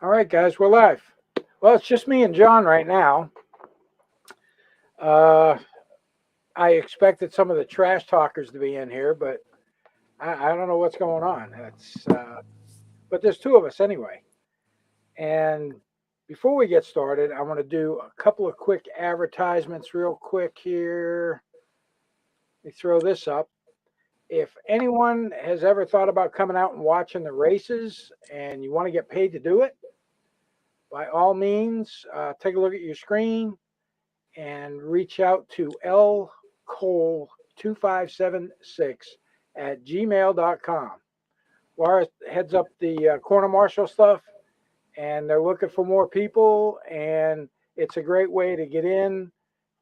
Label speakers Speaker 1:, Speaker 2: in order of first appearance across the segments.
Speaker 1: All right, guys, we're live. Well, it's just me and John right now. Uh, I expected some of the trash talkers to be in here, but I don't know what's going on. But there's two of us anyway. And before we get started, I want to do a couple of quick advertisements real quick here. Let me throw this up. If anyone has ever thought about coming out and watching the races and you want to get paid to do it, by all means, take a look at your screen and reach out to lcole2576 at gmail.com. Laura heads up the corner marshal stuff, and they're looking for more people, and it's a great way to get in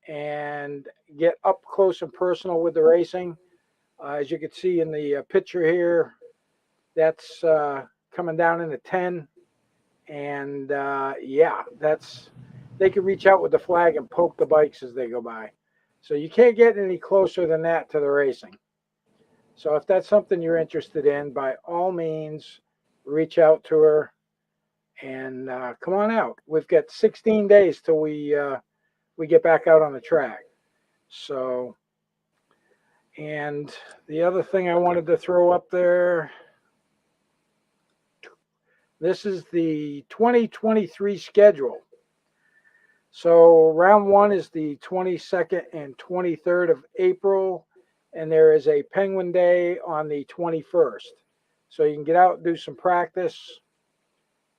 Speaker 1: and get up close and personal with the racing. As you can see in the picture here, that's coming down in the 10. And yeah, they can reach out with the flag and poke the bikes as they go by. So you can't get any closer than that to the racing. So if that's something you're interested in, by all means, reach out to her and come on out. We've got 16 days till we get back out on the track. So, and the other thing I wanted to throw up there, this is the 2023 schedule. So round one is the 22nd and 23rd of April, and there is a Penguin Day on the 21st. So you can get out and do some practice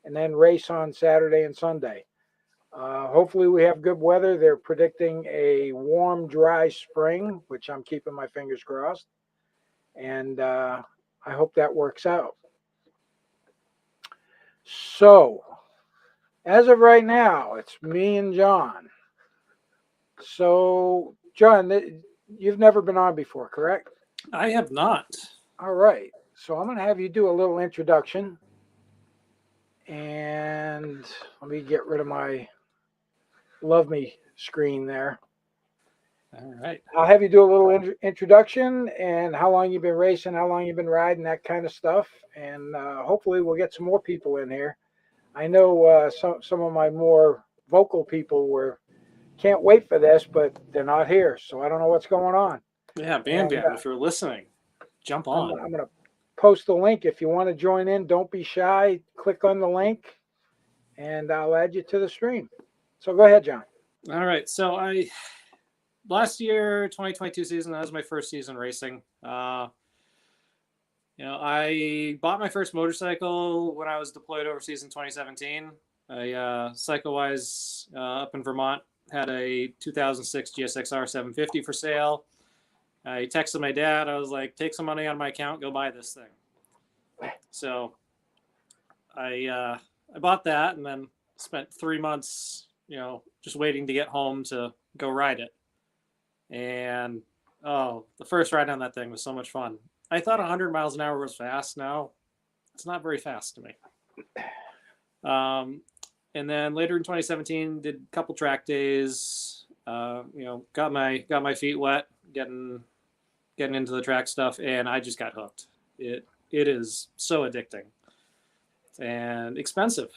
Speaker 1: and then race on Saturday and Sunday. Hopefully we have good weather. They're predicting a warm, dry spring, which I'm keeping my fingers crossed. And I hope that works out. So, as of right now, it's me and John. So, John, you've never been on before, correct?
Speaker 2: I have not.
Speaker 1: All right. So, I'm going to have you do a little introduction. And let me get rid of my Love Me screen there.
Speaker 2: All right.
Speaker 1: I'll have you do a little introduction and how long you've been racing, how long you've been riding, that kind of stuff. And hopefully we'll get some more people in here. I know some of my more vocal people can't wait for this, but they're not here. So I don't know what's going on.
Speaker 2: Yeah, Bam, if you're listening, jump on.
Speaker 1: I'm going to post the link. If you want to join in, don't be shy. Click on the link and I'll add you to the stream. So go ahead, John.
Speaker 2: All right. So last year, 2022 season, that was my first season racing. I bought my first motorcycle when I was deployed overseas in 2017. Cycle-wise, up in Vermont, had a 2006 GSXR 750 for sale. I texted my dad. I was like, take some money out of my account, go buy this thing. So I bought that and then spent 3 months, just waiting to get home to go ride it. And the first ride on that thing was so much fun. I thought 100 miles an hour was fast. Now it's not very fast to me. And then later in 2017, did a couple track days. Got my feet wet, getting into the track stuff, and I just got hooked. It is so addicting and expensive,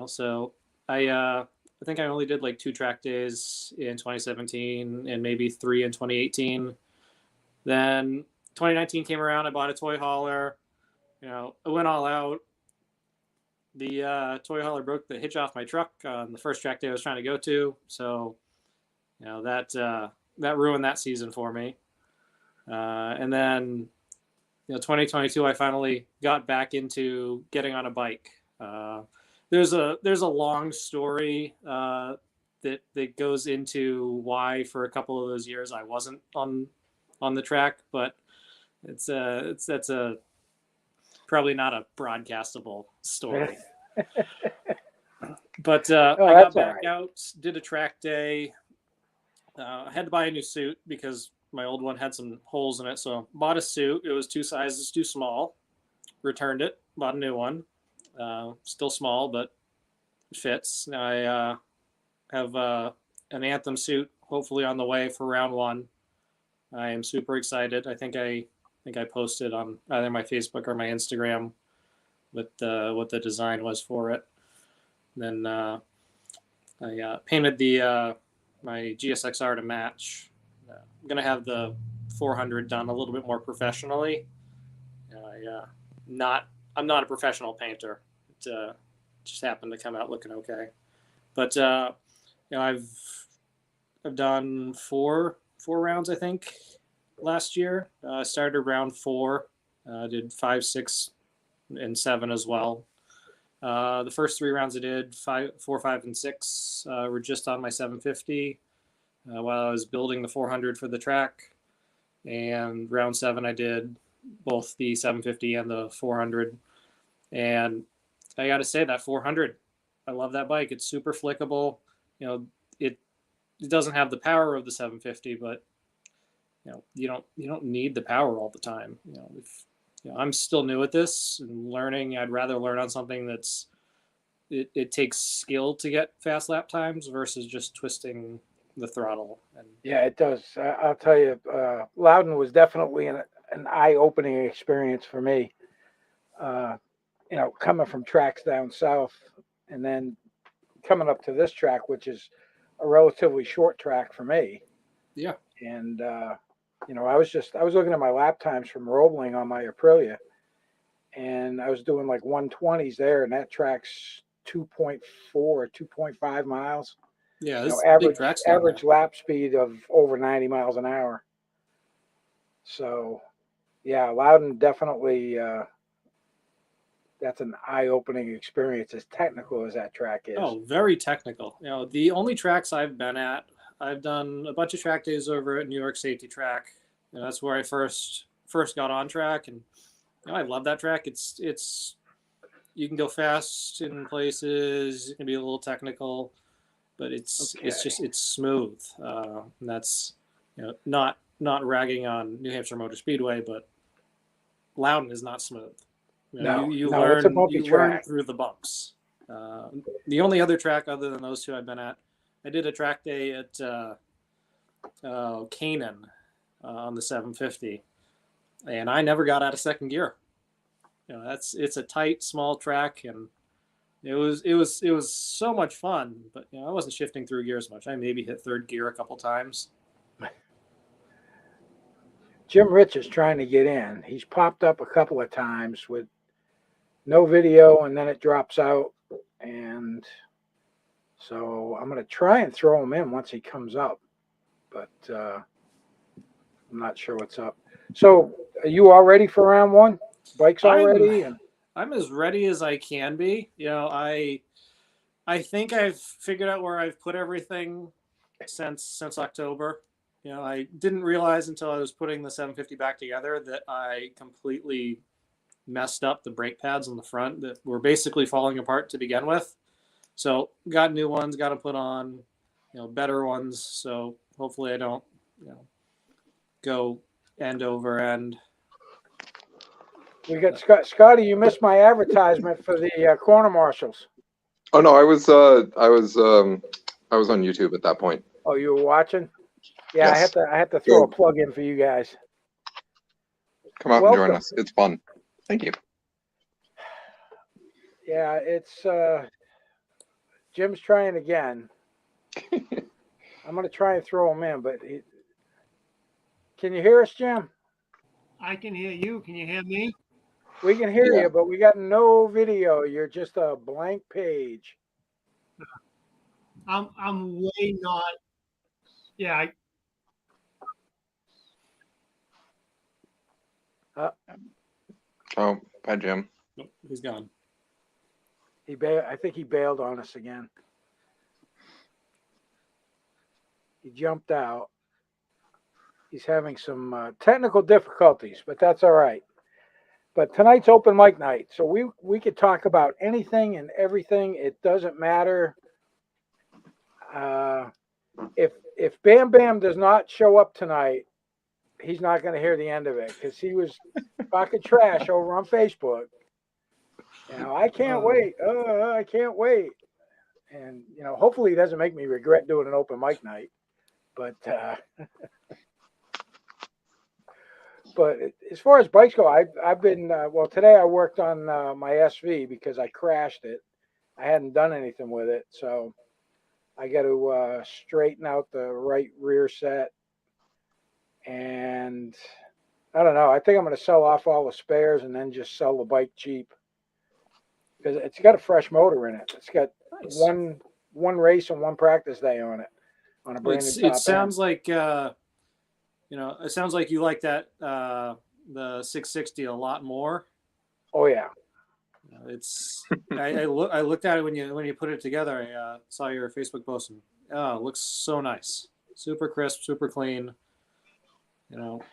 Speaker 2: So I think I only did like 2 track days in 2017 and maybe 3 in 2018. Then 2019 came around. I bought a toy hauler. I went all out. The toy hauler broke the hitch off my truck on the first track day I was trying to go to. So, that ruined that season for me. And then, 2022, I finally got back into getting on a bike. There's a long story that goes into why for a couple of those years I wasn't on the track, but that's a probably not a broadcastable story. But I got back out, did a track day. I had to buy a new suit because my old one had some holes in it, so bought a suit. It was 2 sizes too small. Returned it, bought a new one. Still small, but it fits. Now I have an Anthem suit hopefully on the way for round 1. I am super excited. I think I posted on either my Facebook or my Instagram what the design was for it. Then I painted the my GSXR to match. I'm gonna have the 400 done a little bit more professionally. Not I'm not a professional painter. It just happened to come out looking okay. But I've done four rounds, I think, last year. I started round 4, did 5, 6, and 7 as well. The first 3 rounds I did 4, 5, and 6 were just on my 750 while I was building the 400 for the track. And round 7 I did both the 750 and the 400. And I got to say, that 400, I love that bike. It's super flickable. It doesn't have the power of the 750, but you don't need the power all the time. I'm still new at this and learning. I'd rather learn on something that's it takes skill to get fast lap times versus just twisting the throttle. And
Speaker 1: Yeah, it does. I'll tell you, Loudon was definitely an eye-opening experience for me. Coming from tracks down south and then coming up to this track, which is a relatively short track for me.
Speaker 2: yeah,
Speaker 1: And I was looking at my lap times from Roebling on my Aprilia, and I was doing like 120s there, and that track's 2.4, 2.5 miles.
Speaker 2: yeah, this big
Speaker 1: Average
Speaker 2: tracks down there.
Speaker 1: lap speed of over 90 miles an hour. So, yeah, Loudon definitely. That's an eye-opening experience, as technical as that track is.
Speaker 2: Oh, very technical. The only tracks I've been at, I've done a bunch of track days over at New York Safety Track. That's where I first got on track, and I love that track. It's you can go fast in places. It can be a little technical, but it's smooth. And that's not ragging on New Hampshire Motor Speedway, but Loudon is not smooth. You
Speaker 1: it's a bumpy track.
Speaker 2: learn through the bumps. The only other track other than those two I've been at, I did a track day at Canaan on the 750, and I never got out of second gear. It's a tight, small track, and it was so much fun. But I wasn't shifting through gears much. I maybe hit third gear a couple times.
Speaker 1: Jim Rich is trying to get in. He's popped up a couple of times with no video, and then it drops out. And so I'm going to try and throw him in once he comes up, but I'm not sure what's up. So are you all ready for round 1? Bikes all ready?
Speaker 2: I'm as ready as I can be. I think I've figured out where I've put everything since October. I didn't realize until I was putting the 750 back together that I completely messed up the brake pads on the front that were basically falling apart to begin with. So got new ones, got to put on, better ones. So hopefully I don't, go end over end.
Speaker 1: We got Scotty. You missed my advertisement for the corner marshals.
Speaker 3: Oh no, I was on YouTube at that point.
Speaker 1: Oh, you were watching? Yeah, yes. I had to throw a plug in for you guys.
Speaker 3: Come out and join us. It's fun. Thank you.
Speaker 1: Yeah, it's Jim's trying again. I'm going to try and throw him in, but can you hear us, Jim?
Speaker 4: I can hear you. Can you hear me?
Speaker 1: We can hear you, but we got no video. You're just a blank page.
Speaker 4: I'm way not. Yeah.
Speaker 3: Oh, bye, Jim.
Speaker 2: Nope, he's gone.
Speaker 1: I think he bailed on us again. He jumped out. He's having some technical difficulties, but that's all right. But tonight's open mic night, so we could talk about anything and everything. It doesn't matter. If Bam Bam does not show up tonight, he's not going to hear the end of it because he was talking trash over on Facebook. I can't wait. I can't wait. And hopefully he doesn't make me regret doing an open mic night. But but as far as bikes go, I've been today I worked on my SV because I crashed it, I hadn't done anything with it, so I got to straighten out the right rear set, and I don't know. I think I'm going to sell off all the spares and then just sell the bike cheap because it's got a fresh motor in it. It's got
Speaker 2: Nice.
Speaker 1: one race and one practice day on it on a brand new top
Speaker 2: It
Speaker 1: end.
Speaker 2: sounds like it sounds like you like that the 660 a lot more.
Speaker 1: Oh yeah.
Speaker 2: It's I looked at it when you put it together. I saw your Facebook post and it looks so nice, super crisp, super clean.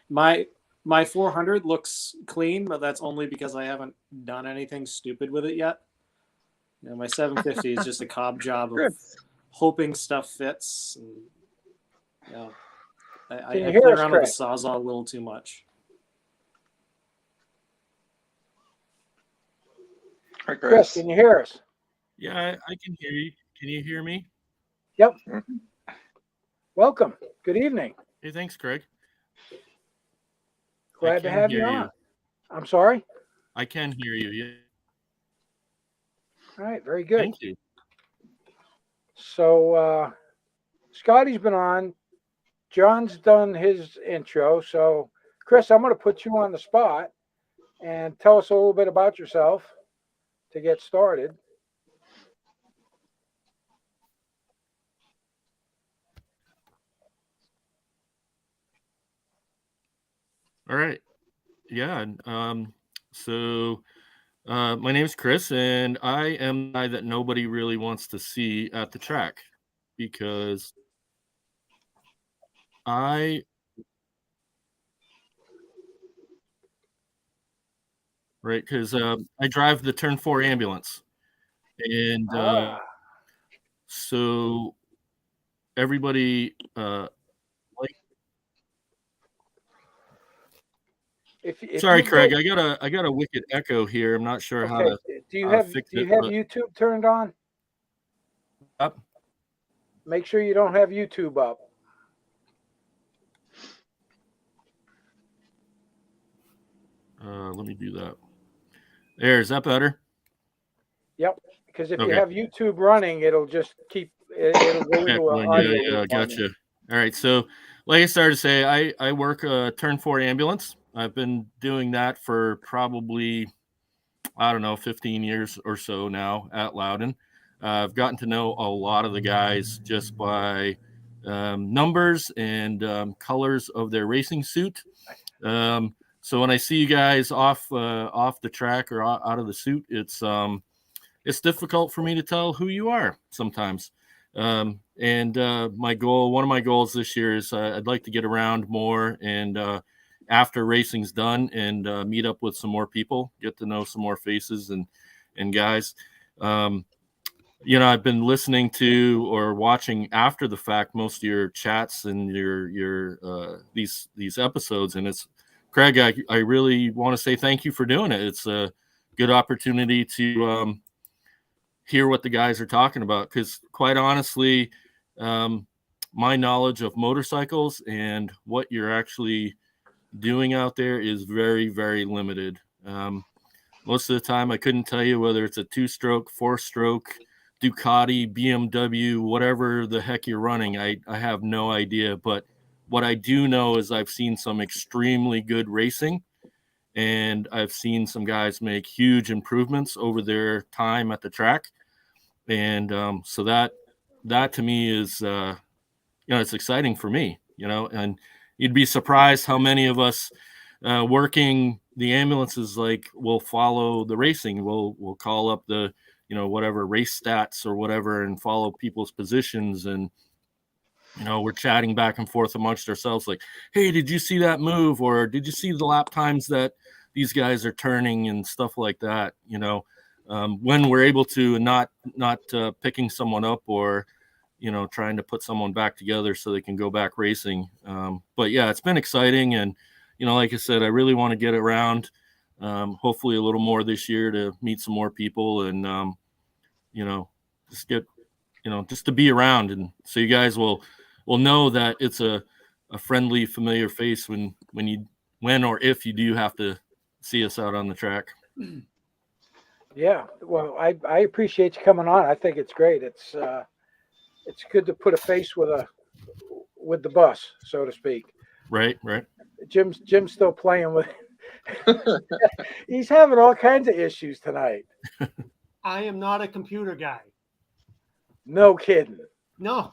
Speaker 2: My 400 looks clean, but that's only because I haven't done anything stupid with it yet. My 750 is just a cob job of hoping stuff fits. And, I play around with the Sawzall a little too much.
Speaker 3: Hi,
Speaker 1: Chris, can you hear us?
Speaker 5: Yeah, I can hear you. Can you hear me?
Speaker 1: Yep. Welcome. Good evening.
Speaker 5: Hey, thanks, Craig.
Speaker 1: Glad to have you on. I'm sorry?
Speaker 5: I can hear you. Yeah.
Speaker 1: All right, very good.
Speaker 5: Thank you.
Speaker 1: So Scotty's been on. John's done his intro. So Chris, I'm going to put you on the spot and tell us a little bit about yourself to get started.
Speaker 5: All right. Yeah. So my name is Chris, and I am the guy that nobody really wants to see at the track because I drive the Turn 4 ambulance, and so everybody sorry, Craig, I got a wicked echo here. I'm not sure how to
Speaker 1: do you have
Speaker 5: fix
Speaker 1: do you
Speaker 5: it,
Speaker 1: have
Speaker 5: but
Speaker 1: YouTube turned on?
Speaker 5: up.
Speaker 1: Make sure you don't have YouTube up.
Speaker 5: Let me do that. Is that better?
Speaker 1: Yep. Because if you have YouTube running, it'll just keep it'll go into an audio.
Speaker 5: Yeah, gotcha. All right. So, like I started to say, I work a Turn 4 ambulance. I've been doing that for probably, I don't know, 15 years or so now at Loudon. I've gotten to know a lot of the guys just by numbers and colors of their racing suit. So when I see you guys off the track or out of the suit, it's difficult for me to tell who you are sometimes. One of my goals this year is I'd like to get around more and after racing's done and meet up with some more people, get to know some more faces and guys. I've been listening to or watching after the fact most of your chats and your these episodes, and it's Craig. I really want to say thank you for doing it. It's a good opportunity to hear what the guys are talking about because, quite honestly, my knowledge of motorcycles and what you're actually doing out there is very, very limited. Most of the time, I couldn't tell you whether it's a 2-stroke, 4-stroke, Ducati, BMW, whatever the heck you're running. I have no idea. But what I do know is I've seen some extremely good racing, and I've seen some guys make huge improvements over their time at the track. And so that to me is, it's exciting for me, and you'd be surprised how many of us working the ambulances will follow the racing. We'll call up the, whatever race stats or whatever and follow people's positions. And, we're chatting back and forth amongst ourselves like, hey, did you see that move? Or did you see the lap times that these guys are turning and stuff like that? When we're able to not picking someone up or, trying to put someone back together so they can go back racing. But yeah, it's been exciting. And, like I said, I really want to get around, hopefully a little more this year to meet some more people and, just get, just to be around. And so you guys will know that it's a friendly, familiar face when or if you do have to see us out on the track.
Speaker 1: Yeah. Well, I appreciate you coming on. I think it's great. It's good to put a face with the bus, so to speak.
Speaker 5: Right, right.
Speaker 1: Jim's still playing with. He's having all kinds of issues tonight.
Speaker 4: I am not a computer guy.
Speaker 1: No kidding.
Speaker 4: No,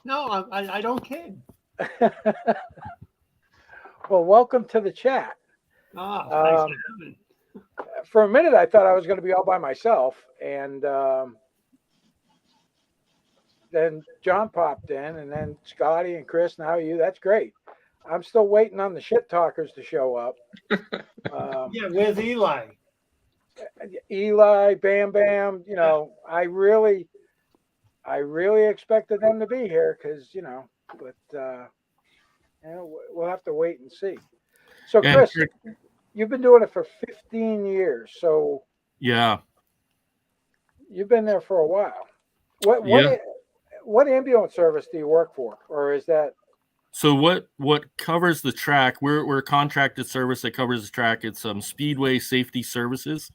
Speaker 4: I don't kid.
Speaker 1: Well, welcome to the chat.
Speaker 4: Oh, thanks
Speaker 1: Um,
Speaker 4: for having.
Speaker 1: for a minute, I thought I was going to be all by myself, and then John popped in, and then Scotty and Chris. Now you. That's great. I'm still waiting on the shit talkers to show up.
Speaker 4: Yeah, where's Eli?
Speaker 1: Eli, Bam Bam. I really expected them to be here because but we'll have to wait and see. So,
Speaker 5: And
Speaker 1: Chris, you've been doing it for 15 years, so
Speaker 5: yeah,
Speaker 1: you've been there for a while.
Speaker 5: Yeah.
Speaker 1: What ambulance service do you work for, or is that?
Speaker 5: So what covers the track? We're a contracted service that covers the track. It's Speedway Safety Services.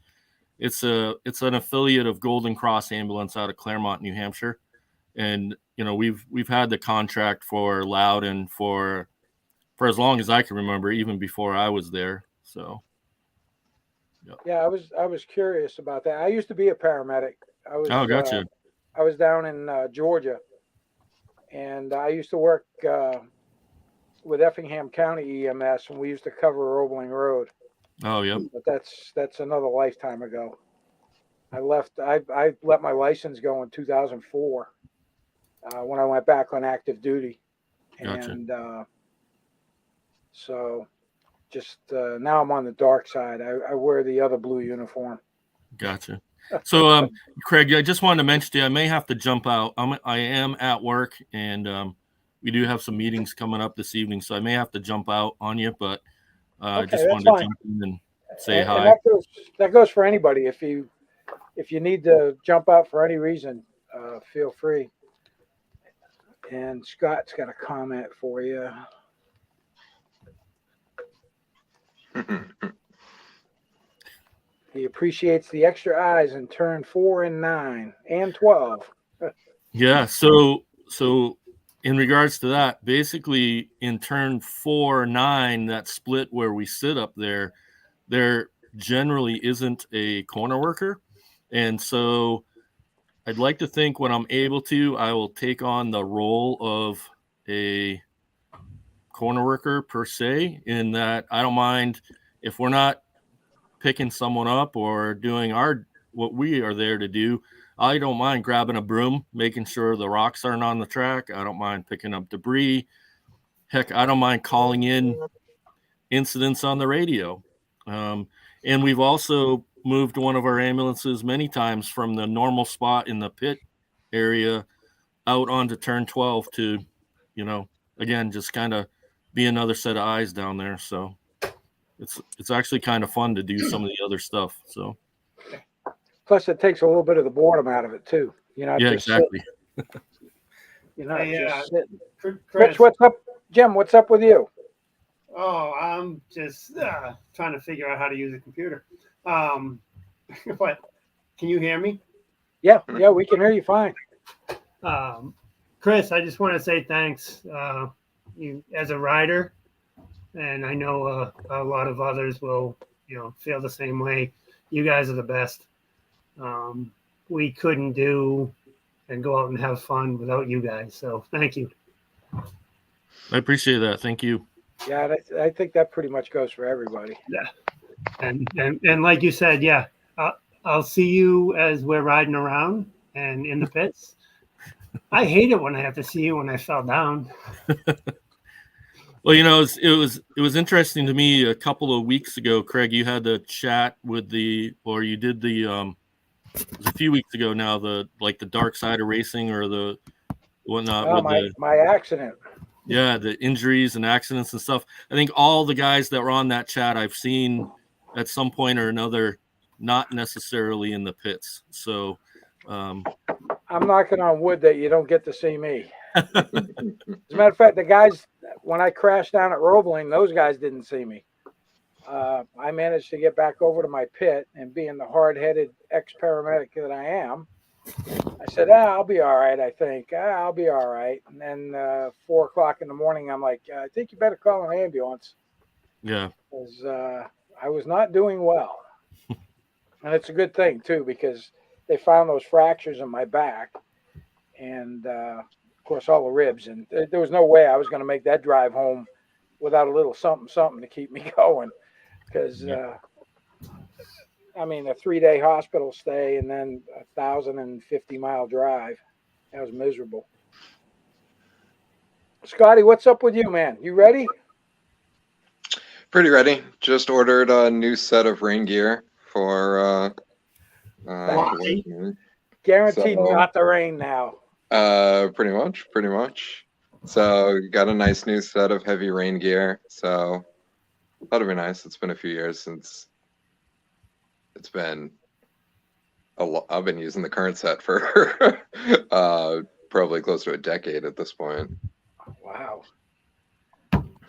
Speaker 5: It's an affiliate of Golden Cross Ambulance out of Claremont, New Hampshire, and we've had the contract for Loudon for as long as I can remember, even before I was there. So
Speaker 1: Yeah, I was curious about that. I used to be a paramedic.
Speaker 5: oh, gotcha.
Speaker 1: I was down in Georgia, and I used to work with Effingham County EMS, and we used to cover Roebling Road.
Speaker 5: Oh, yep.
Speaker 1: But that's another lifetime ago. I left. I let my license go in 2004 when I went back on active duty,
Speaker 5: Gotcha.
Speaker 1: and so just now I'm on the dark side. I wear the other blue uniform.
Speaker 5: Gotcha. So, Craig, I just wanted to mention to you, I may have to jump out. I am at work, and we do have some meetings coming up this evening, so I may have to jump out on you. But I just wanted to jump in and say hi.
Speaker 1: And that goes for anybody. If you need to jump out for any reason, feel free. And Scott's got a comment for you. He appreciates the extra eyes in turn 4 and 9 and 12.
Speaker 5: Yeah. So in regards to that, basically in turn 4, 9, that split where we sit up there generally isn't a corner worker. And so I'd like to think when I'm able to, I will take on the role of a corner worker per se, in that I don't mind if we're not picking someone up or doing what we are there to do. I don't mind grabbing a broom, making sure the rocks aren't on the track. I don't mind picking up debris. Heck, I don't mind calling in incidents on the radio. And we've also moved one of our ambulances many times from the normal spot in the pit area out onto turn 12 to, again, just kind of be another set of eyes down there. So it's actually kind of fun to do some of the other stuff. So
Speaker 1: plus it takes a little bit of the boredom out of it too.
Speaker 5: Yeah, exactly.
Speaker 1: Just sitting.
Speaker 4: Chris,
Speaker 1: Rich, what's up? Jim, what's up with you?
Speaker 4: Oh, I'm just trying to figure out how to use a computer. But can you hear me?
Speaker 1: Yeah, we can hear you fine.
Speaker 4: Chris, I just want to say thanks. You as a rider, and I know a lot of others will, feel the same way. You guys are the best. We couldn't do and go out and have fun without you guys. So thank you.
Speaker 5: I appreciate that. Thank you.
Speaker 1: Yeah, I think that pretty much goes for everybody.
Speaker 4: Yeah, and like you said, yeah, I'll see you as we're riding around and in the pits. I hate it when I have to see you when I fell down.
Speaker 5: Well, it was interesting to me a couple of weeks ago, Craig. You had the chat with you did the it was a few weeks ago now, the dark side of racing or the whatnot.
Speaker 1: Oh, my accident.
Speaker 5: Yeah, the injuries and accidents and stuff. I think all the guys that were on that chat I've seen at some point or another, not necessarily in the pits. So
Speaker 1: I'm knocking on wood that you don't get to see me. As a matter of fact, the guys, when I crashed down at Roebling, those guys didn't see me. I managed to get back over to my pit, and being the hard-headed ex-paramedic that I am, I said, I'll be all right, I think. I'll be all right. And then 4 o'clock in the morning, I'm like, I think you better call an ambulance.
Speaker 5: Yeah.
Speaker 1: Because I was not doing well. And it's a good thing, too, because they found those fractures in my back and, of course, all the ribs. And there was no way I was going to make that drive home without a little something to keep me going. Because, I mean, a 3-day hospital stay and then 1,050-mile drive. That was miserable. Scotty, what's up with you, man? You ready?
Speaker 3: Pretty ready. Just ordered a new set of rain gear for
Speaker 1: Guaranteed
Speaker 3: So-
Speaker 1: not to rain now.
Speaker 3: pretty much. So got a nice new set of heavy rain gear. So that'll be nice. It's been a few years since it's been I've been using the current set for probably close to a decade at this point.
Speaker 1: Wow.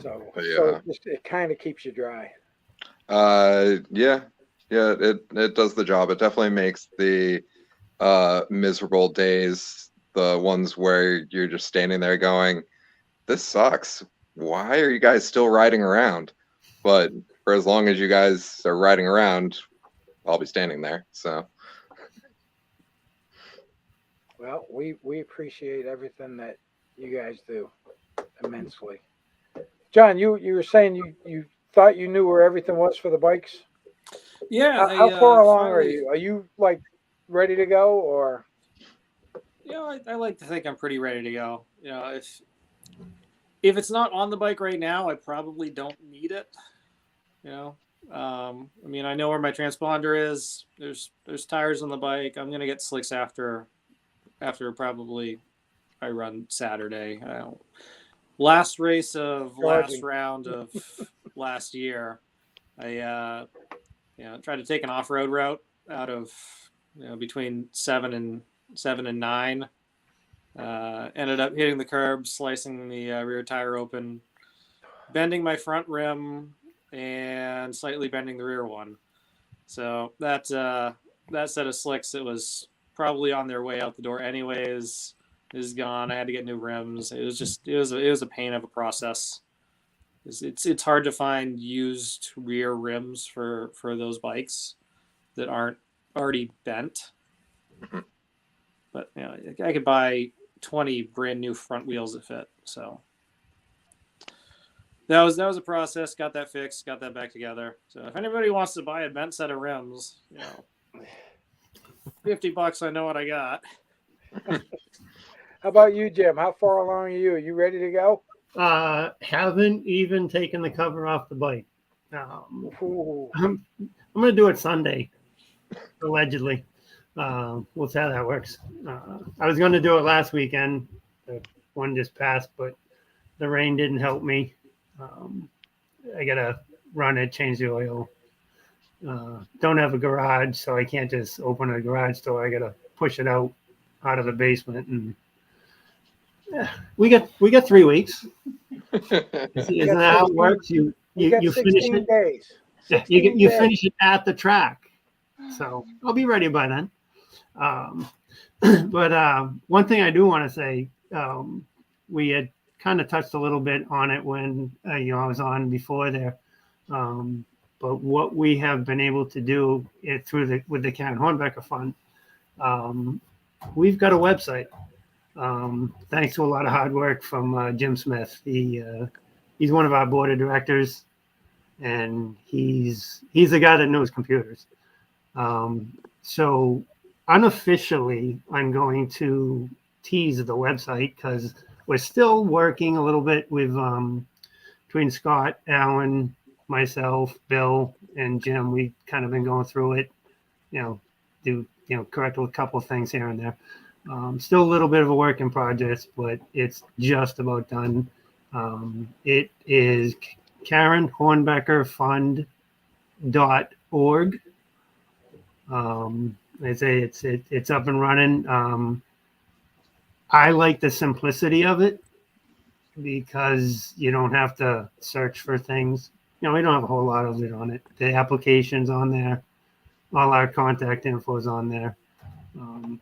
Speaker 1: So,
Speaker 3: But
Speaker 1: so it kind of keeps you dry.
Speaker 3: Yeah, it does the job. It definitely makes the miserable days, the ones where you're just standing there going, this sucks. Why are you guys still riding around? But for as long as you guys are riding around, I'll be standing there. So
Speaker 1: Well, we appreciate everything that you guys do immensely. John, you were saying you thought you knew where everything was for the bikes.
Speaker 2: Yeah.
Speaker 1: How far along are
Speaker 2: finally-
Speaker 1: you? Are you like ready to go, or?
Speaker 2: I like to think I'm pretty ready to go. If it's not on the bike right now, I probably don't need it. I mean, I know where my transponder is. There's tires on the bike. I'm gonna get slicks after probably I run Saturday. Last race of last round of last year, I tried to take an off-road route out of between 7 and 9. Ended up hitting the curb, slicing the rear tire open, bending my front rim, and slightly bending the rear one. So that set of slicks that was probably on their way out the door anyways is gone. I had to get new rims. It was a pain of a process. It's hard to find used rear rims for those bikes that aren't already bent. But I could buy 20 brand new front wheels that fit. So that was a process. Got that fixed. Got that back together. So if anybody wants to buy a bent set of rims, $50, I know what I got.
Speaker 1: How about you, Jim? How far along are you? Are you ready to go?
Speaker 4: Haven't even taken the cover off the bike.
Speaker 1: Ooh.
Speaker 4: I'm going to do it Sunday, allegedly. We'll see how that works. I was going to do it last weekend. The one just passed, but the rain didn't help me. I got to run it, change the oil. Don't have a garage, so I can't just open a garage door. I got to push it out of the basement, and we got 3 weeks. Isn't that how it works? You finish
Speaker 1: 16
Speaker 4: it.
Speaker 1: days.
Speaker 4: Yeah, you finish it at the track, so I'll be ready by then. But one thing I do want to say, we had kind of touched a little bit on it when I was on before there. But what we have been able to do with the Karen Hornbecker Fund, we've got a website. Thanks to a lot of hard work from Jim Smith. He's one of our board of directors, and he's the guy that knows computers. So unofficially, I'm going to tease the website because we're still working a little bit with between Scott, Alan, myself, Bill, and Jim. We've kind of been going through it, correct a couple of things here and there. Still a little bit of a work in progress, but it's just about done. It is KarenHornbeckerFund.org. I say it's up and running. I like the simplicity of it because you don't have to search for things. we don't have a whole lot of it on it. The application's on there. All our contact info is on there.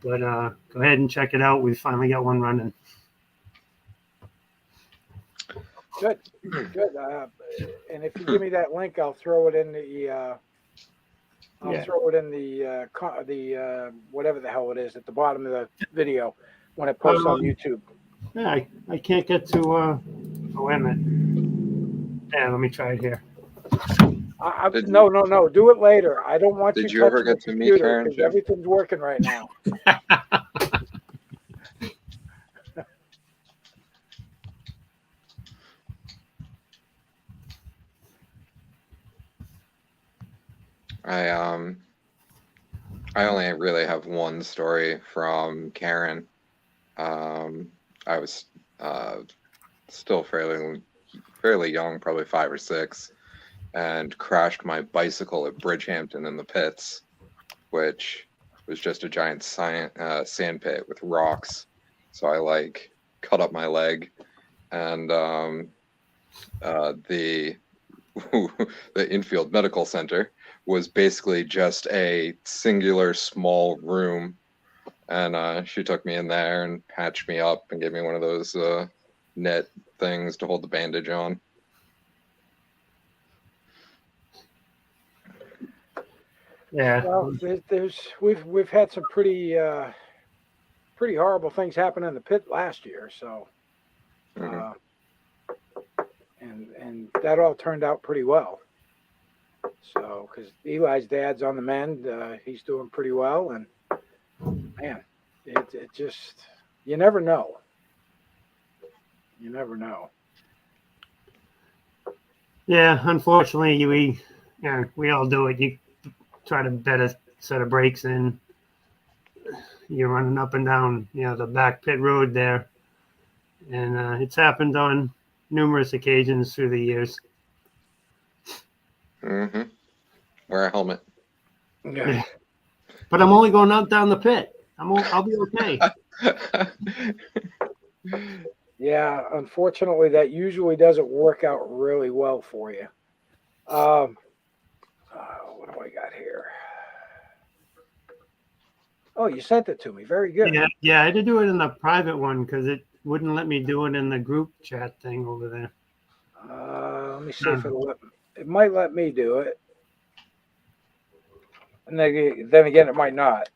Speaker 4: But go ahead and check it out. We finally got one running.
Speaker 1: Good. And if you give me that link, I'll throw it in the. Throw it in the whatever the hell it is at the bottom of the video when it posts on YouTube.
Speaker 4: Yeah, I can't get to. Oh, wait a minute. Yeah, let me try it here.
Speaker 1: No. Do it later. I don't want you.
Speaker 3: Did you ever get to meet Karen?
Speaker 1: Because everything's working right now.
Speaker 3: I only really have one story from Karen. I was still fairly young, probably 5 or 6, and crashed my bicycle at Bridgehampton in the pits, which was just a giant sand pit with rocks. So I cut up my leg, and the infield medical center was basically just a singular small room, and she took me in there and patched me up and gave me one of those net things to hold the bandage on.
Speaker 4: Yeah.
Speaker 1: Well, we've had some pretty horrible things happen in the pit last year, so and that all turned out pretty well. So, because Eli's dad's on the mend, he's doing pretty well, and man, it just, you never know. You never know.
Speaker 4: Yeah, unfortunately, we all do it. You try to bet a set of brakes in. You're running up and down, the back pit road there, and it's happened on numerous occasions through the years.
Speaker 3: Mm-hmm. Wear a helmet.
Speaker 1: Yeah.
Speaker 4: But I'm only going out down the pit. I'll be okay.
Speaker 1: Yeah, unfortunately, that usually doesn't work out really well for you. What do I got here? Oh, you sent it to me. Very good.
Speaker 4: Yeah, I had to do it in the private one because it wouldn't let me do it in the group chat thing over there.
Speaker 1: Let me see if it'll let me. It might let me do it. And then again, it might not.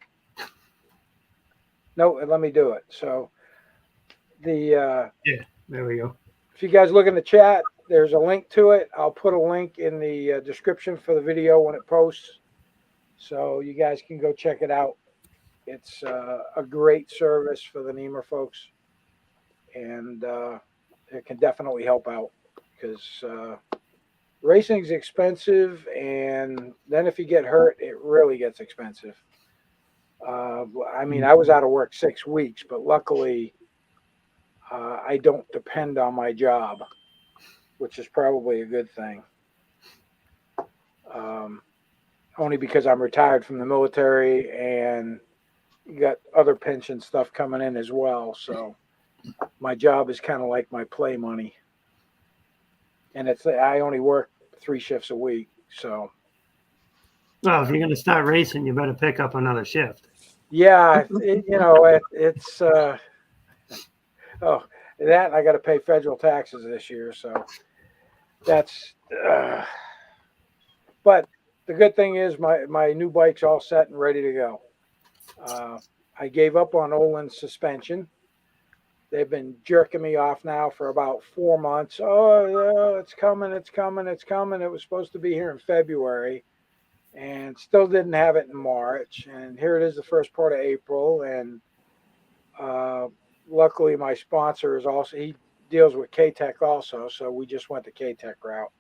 Speaker 1: No, let me do it. So
Speaker 4: yeah, there we go.
Speaker 1: If you guys look in the chat, there's a link to it. I'll put a link in the description for the video when it posts, so you guys can go check it out. It's a great service for the NEMRR folks, and it can definitely help out because racing's expensive, and then if you get hurt, it really gets expensive. I mean, I was out of work 6 weeks, but luckily I don't depend on my job, which is probably a good thing. Only because I'm retired from the military and you got other pension stuff coming in as well. So my job is kind of like my play money. And I only work 3 shifts a week. So.
Speaker 4: Well, if you're going to start racing, you better pick up another shift.
Speaker 1: Yeah. It's that I got to pay federal taxes this year. So that's, but the good thing is my new bike's all set and ready to go. I gave up on Olin's suspension. They've been jerking me off now for about 4 months. Oh, it's coming. It was supposed to be here in February and still didn't have it in March. And here it is the first part of April. And luckily my sponsor he deals with K-Tech also. So we just went the K-Tech route.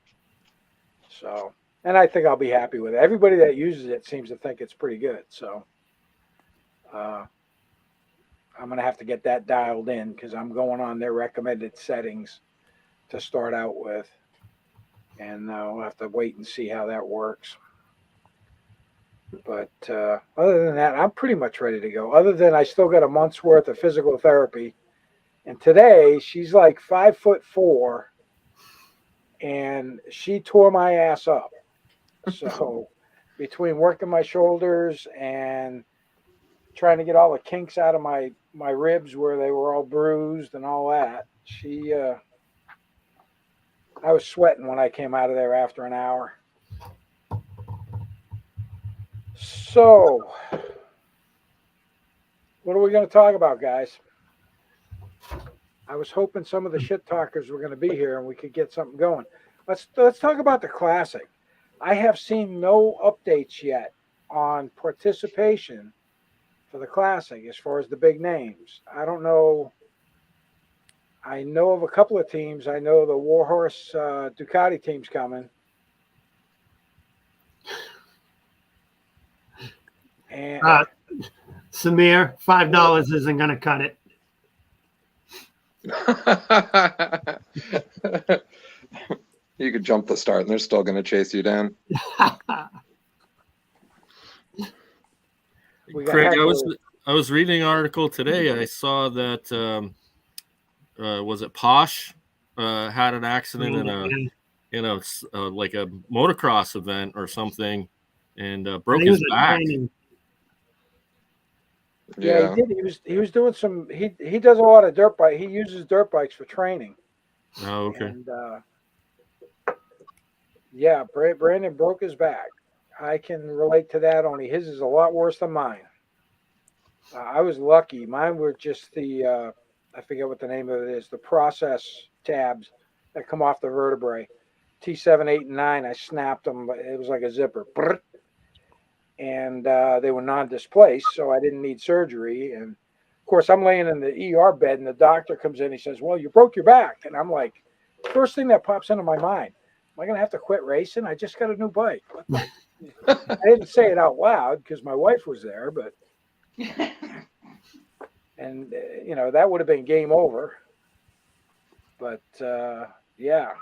Speaker 1: So, and I think I'll be happy with it. Everybody that uses it seems to think it's pretty good. So I'm going to have to get that dialed in because I'm going on their recommended settings to start out with. And we'll have to wait and see how that works. But other than that, I'm pretty much ready to go. Other than I still got a month's worth of physical therapy. And today she's like 5'4", and she tore my ass up. So between working my shoulders and trying to get all the kinks out of my ribs where they were all bruised and all that, I was sweating when I came out of there after an hour. So, what are we going to talk about, guys? I was hoping some of the shit talkers were going to be here and we could get something going. Let's talk about the Classic. I have seen no updates yet on participation for the Classic as far as the big names. I don't know. I know of a couple of teams. I know the Warhorse Ducati team's coming. And
Speaker 4: Samir, $5 isn't going to cut it.
Speaker 3: You could jump the start and they're still going to chase you down.
Speaker 5: Craig, I was reading an article today. I saw that was it Posh had an accident in a like a motocross event or something, and broke his back.
Speaker 1: Yeah, he did. He was doing some. He does a lot of dirt bike. He uses dirt bikes for training.
Speaker 5: Oh, okay.
Speaker 1: And yeah, Brandon broke his back. I can relate to that. Only his is a lot worse than mine. I was lucky. Mine were just the I forget what the name of it is. The process tabs that come off the vertebrae. T7, 8, and 9. I snapped them. But it was like a zipper. And they were non-displaced, so I didn't need surgery. And of course, I'm laying in the ER bed, and the doctor comes in. He says, "Well, you broke your back," and I'm like, first thing that pops into my mind: am I going to have to quit racing? I just got a new bike. I didn't say it out loud because my wife was there, but and you know that would have been game over. But yeah,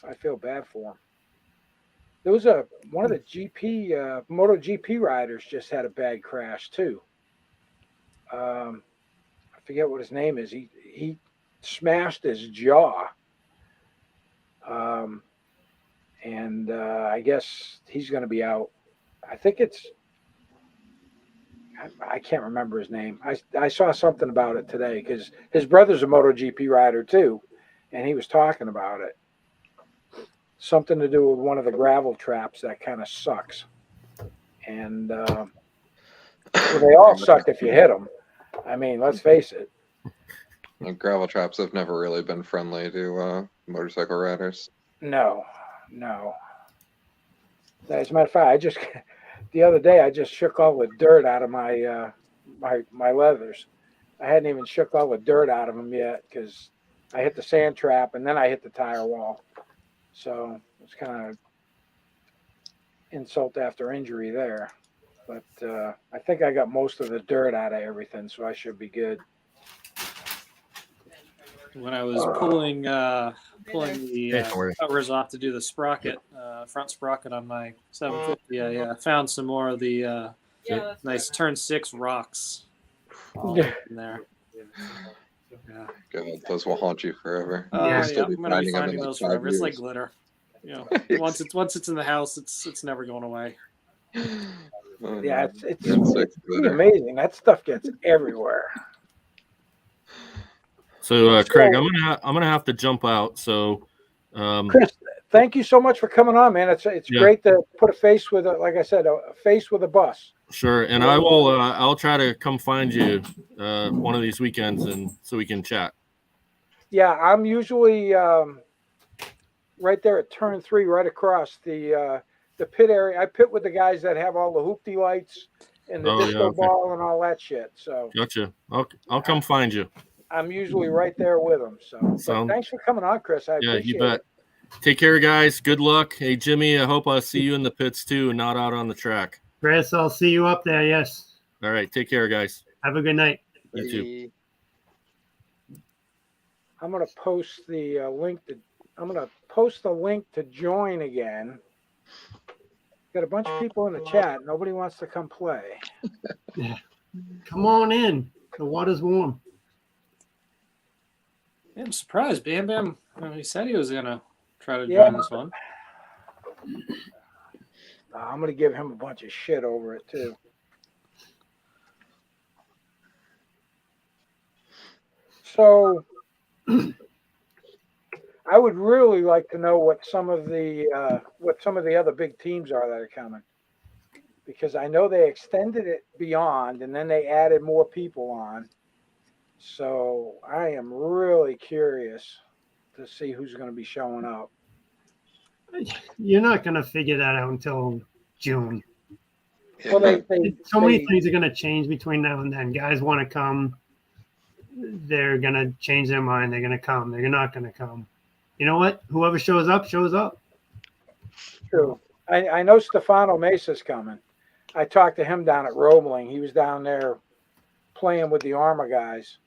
Speaker 1: I feel bad for him. There was one of the MotoGP riders just had a bad crash too. I forget what his name is. He smashed his jaw, and I guess he's going to be out. I think I can't remember his name. I saw something about it today because his brother's a MotoGP rider too, and he was talking about it. Something to do with one of the gravel traps that kind of sucks. And well, they all suck if you hit them. I mean, let's face it.
Speaker 3: Gravel traps have never really been friendly to motorcycle riders.
Speaker 1: No. As a matter of fact, the other day I just shook all the dirt out of my my leathers. I hadn't even shook all the dirt out of them yet because I hit the sand trap and then I hit the tire wall. So it's kind of insult after injury there. But I think I got most of the dirt out of everything, so I should be good.
Speaker 2: When I was pulling the covers off to do the sprocket, front sprocket on my 750, I found some more of the nice turn 6 rocks in there. Yeah.
Speaker 3: God, those will haunt you forever.
Speaker 2: Yeah, I'm gonna be finding those forever. It's like glitter. You know, once it's in the house, it's never going away.
Speaker 1: Yeah, it's amazing. That stuff gets everywhere.
Speaker 5: So, Craig, I'm gonna have to jump out. So,
Speaker 1: Chris, thank you so much for coming on, man. It's great to put a face with like I said, a face with a bus.
Speaker 5: Sure, and I will. I'll try to come find you one of these weekends, and so we can chat. Yeah,
Speaker 1: I'm usually right there at turn 3, right across the pit area. I pit with the guys that have all the hoopty lights and the disco ball and all that shit. So
Speaker 5: gotcha. I'll come find you.
Speaker 1: I'm usually right there with them. So thanks for coming on, Chris. I appreciate
Speaker 5: you bet. It. Take care, guys. Good luck. Hey, Jimmy, I hope I see you in the pits too and not out on the track.
Speaker 4: Chris, I'll see you up there. Yes.
Speaker 5: All right. Take care, guys.
Speaker 4: Have a good night.
Speaker 5: You too.
Speaker 1: I'm going to post the link to join again. Got a bunch of people in the chat. Nobody wants to come play.
Speaker 4: Yeah. Come on in. The water's warm.
Speaker 2: Yeah, I'm surprised. Bam Bam, he said he was going to try to
Speaker 1: Yeah.
Speaker 2: join this one.
Speaker 1: I'm going to give him a bunch of shit over it too. So I would really like to know what some of the other big teams are that are coming, because I know they extended it beyond and then they added more people on. So I am really curious to see who's going to be showing up.
Speaker 4: You're not going to figure that out until June.
Speaker 1: Well,
Speaker 4: So many things are going to change between now and then. Guys want to come. They're going to change their mind. They're going to come. They're not going to come. You know what? Whoever shows up, shows up.
Speaker 1: True. I know Stefano Mesa's coming. I talked to him down at Roebling. He was down there playing with the Armor guys.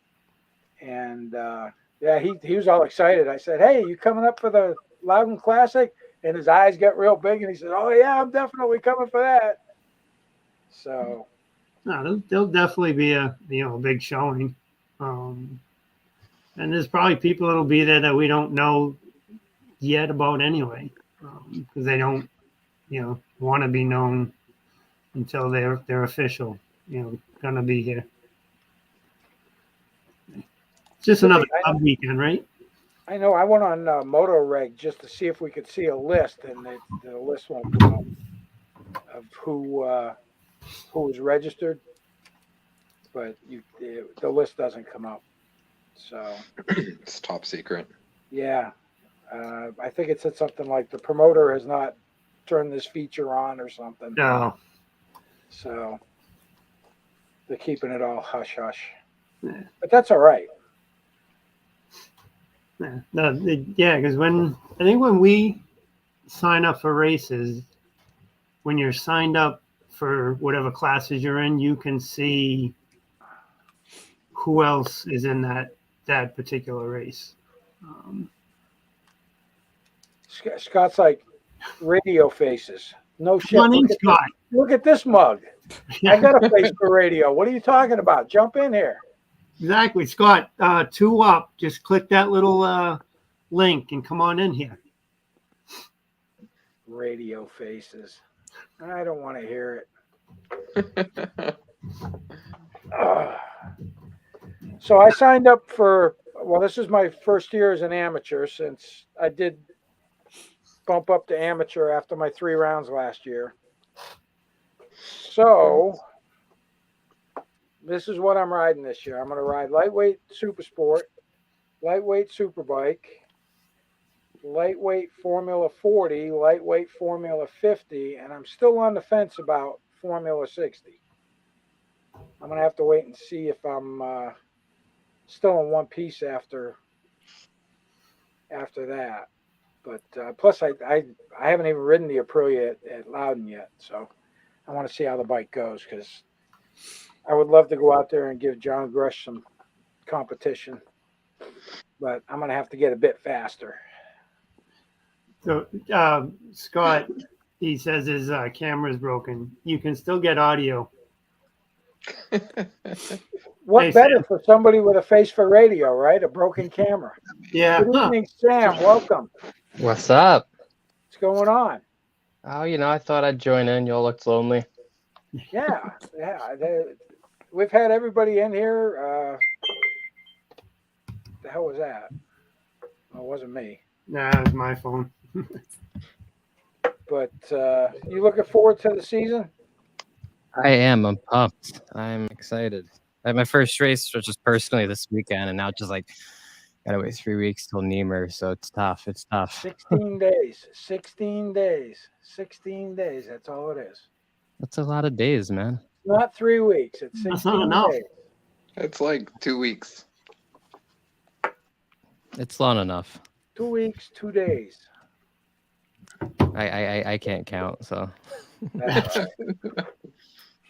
Speaker 1: And yeah, he was all excited. I said, "Hey, you coming up for the Loudon Classic?" And his eyes got real big, and he said, "Oh yeah, I'm definitely coming for that." So
Speaker 4: no, there'll definitely be a big showing, and there's probably people that'll be there that we don't know yet about anyway, because they don't want to be known until they're official. Gonna be here. It's just another club weekend, right?
Speaker 1: I know I went on MotoReg just to see if we could see a list, and the list won't come up of who was registered, but the list doesn't come up. So
Speaker 3: It's top secret.
Speaker 1: yeah, I think it said something like the promoter has not turned this feature on or something.
Speaker 4: No.
Speaker 1: So they're keeping it all hush hush.
Speaker 4: Yeah.
Speaker 1: But that's all right.
Speaker 4: Yeah, because when we sign up for races, when you're signed up for whatever classes you're in, you can see who else is in that particular race.
Speaker 1: Scott's like radio faces. No shit.
Speaker 4: Come on in, Scott.
Speaker 1: Look at this mug. I got a face for radio. What are you talking about? Jump in here.
Speaker 4: Exactly, Scott. 2 up. Just click that little link and come on in here.
Speaker 1: Radio faces. I don't want to hear it. So I signed up for, well, this is my first year as an amateur, since I did bump up to amateur after my 3 rounds last year. So this is what I'm riding this year. I'm going to ride lightweight super sport, lightweight superbike, lightweight Formula 40, lightweight Formula 50, and I'm still on the fence about Formula 60. I'm going to have to wait and see if I'm still in one piece after that. But plus, I haven't even ridden the Aprilia at Loudon yet, so I want to see how the bike goes, because I would love to go out there and give John Grush some competition, but I'm going to have to get a bit faster.
Speaker 4: So, Scott, he says his camera's broken. You can still get audio.
Speaker 1: What
Speaker 4: Hey,
Speaker 1: better
Speaker 4: Sam.
Speaker 1: for somebody with a face for radio, right? A broken camera.
Speaker 4: Yeah.
Speaker 1: Good evening, Sam. Welcome.
Speaker 6: What's up?
Speaker 1: What's going on?
Speaker 6: Oh, I thought I'd join in. Y'all looked lonely.
Speaker 1: Yeah. We've had everybody in here. The hell was that? Well, it wasn't me.
Speaker 4: Nah, it was my phone.
Speaker 1: But you looking forward to the season?
Speaker 6: I am. I'm pumped. I'm excited. My first race was just personally this weekend, and now just gotta wait 3 weeks till NEMRR, so it's tough. It's tough.
Speaker 1: 16 days. 16 days. 16 days. That's all it is.
Speaker 6: That's a lot of days, man.
Speaker 1: Not 3 weeks. It's 16
Speaker 4: That's not enough.
Speaker 1: days.
Speaker 3: It's like 2 weeks.
Speaker 6: It's long enough.
Speaker 1: 2 weeks, 2 days.
Speaker 6: I can't count, so.
Speaker 1: That's right.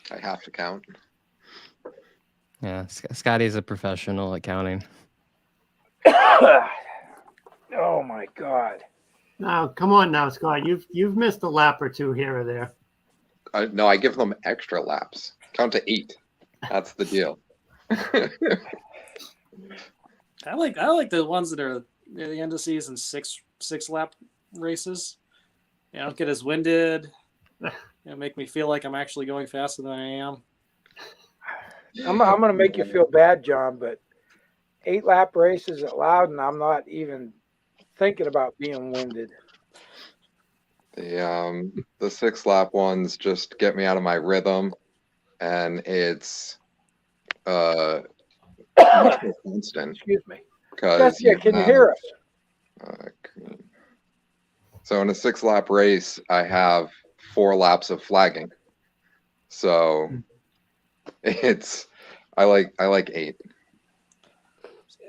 Speaker 3: I have to count.
Speaker 6: Yeah, Scotty's a professional at counting.
Speaker 1: Oh my God.
Speaker 4: Now, come on now, Scott. You've missed a lap or two here or there.
Speaker 3: No, I give them extra laps. Count to 8. That's the deal.
Speaker 2: I like the ones that are near the end of season six lap races. I don't get as winded. Make me feel like I'm actually going faster than I am.
Speaker 1: I'm going to make you feel bad, John, but 8-lap races at Loudon, I'm not even thinking about being winded.
Speaker 3: The 6-lap ones just get me out of my rhythm, and it's constant.
Speaker 1: Excuse me.
Speaker 3: Because
Speaker 1: Jessica, can you hear us?
Speaker 3: So in a 6-lap race, I have 4 laps of flagging. So it's I like 8.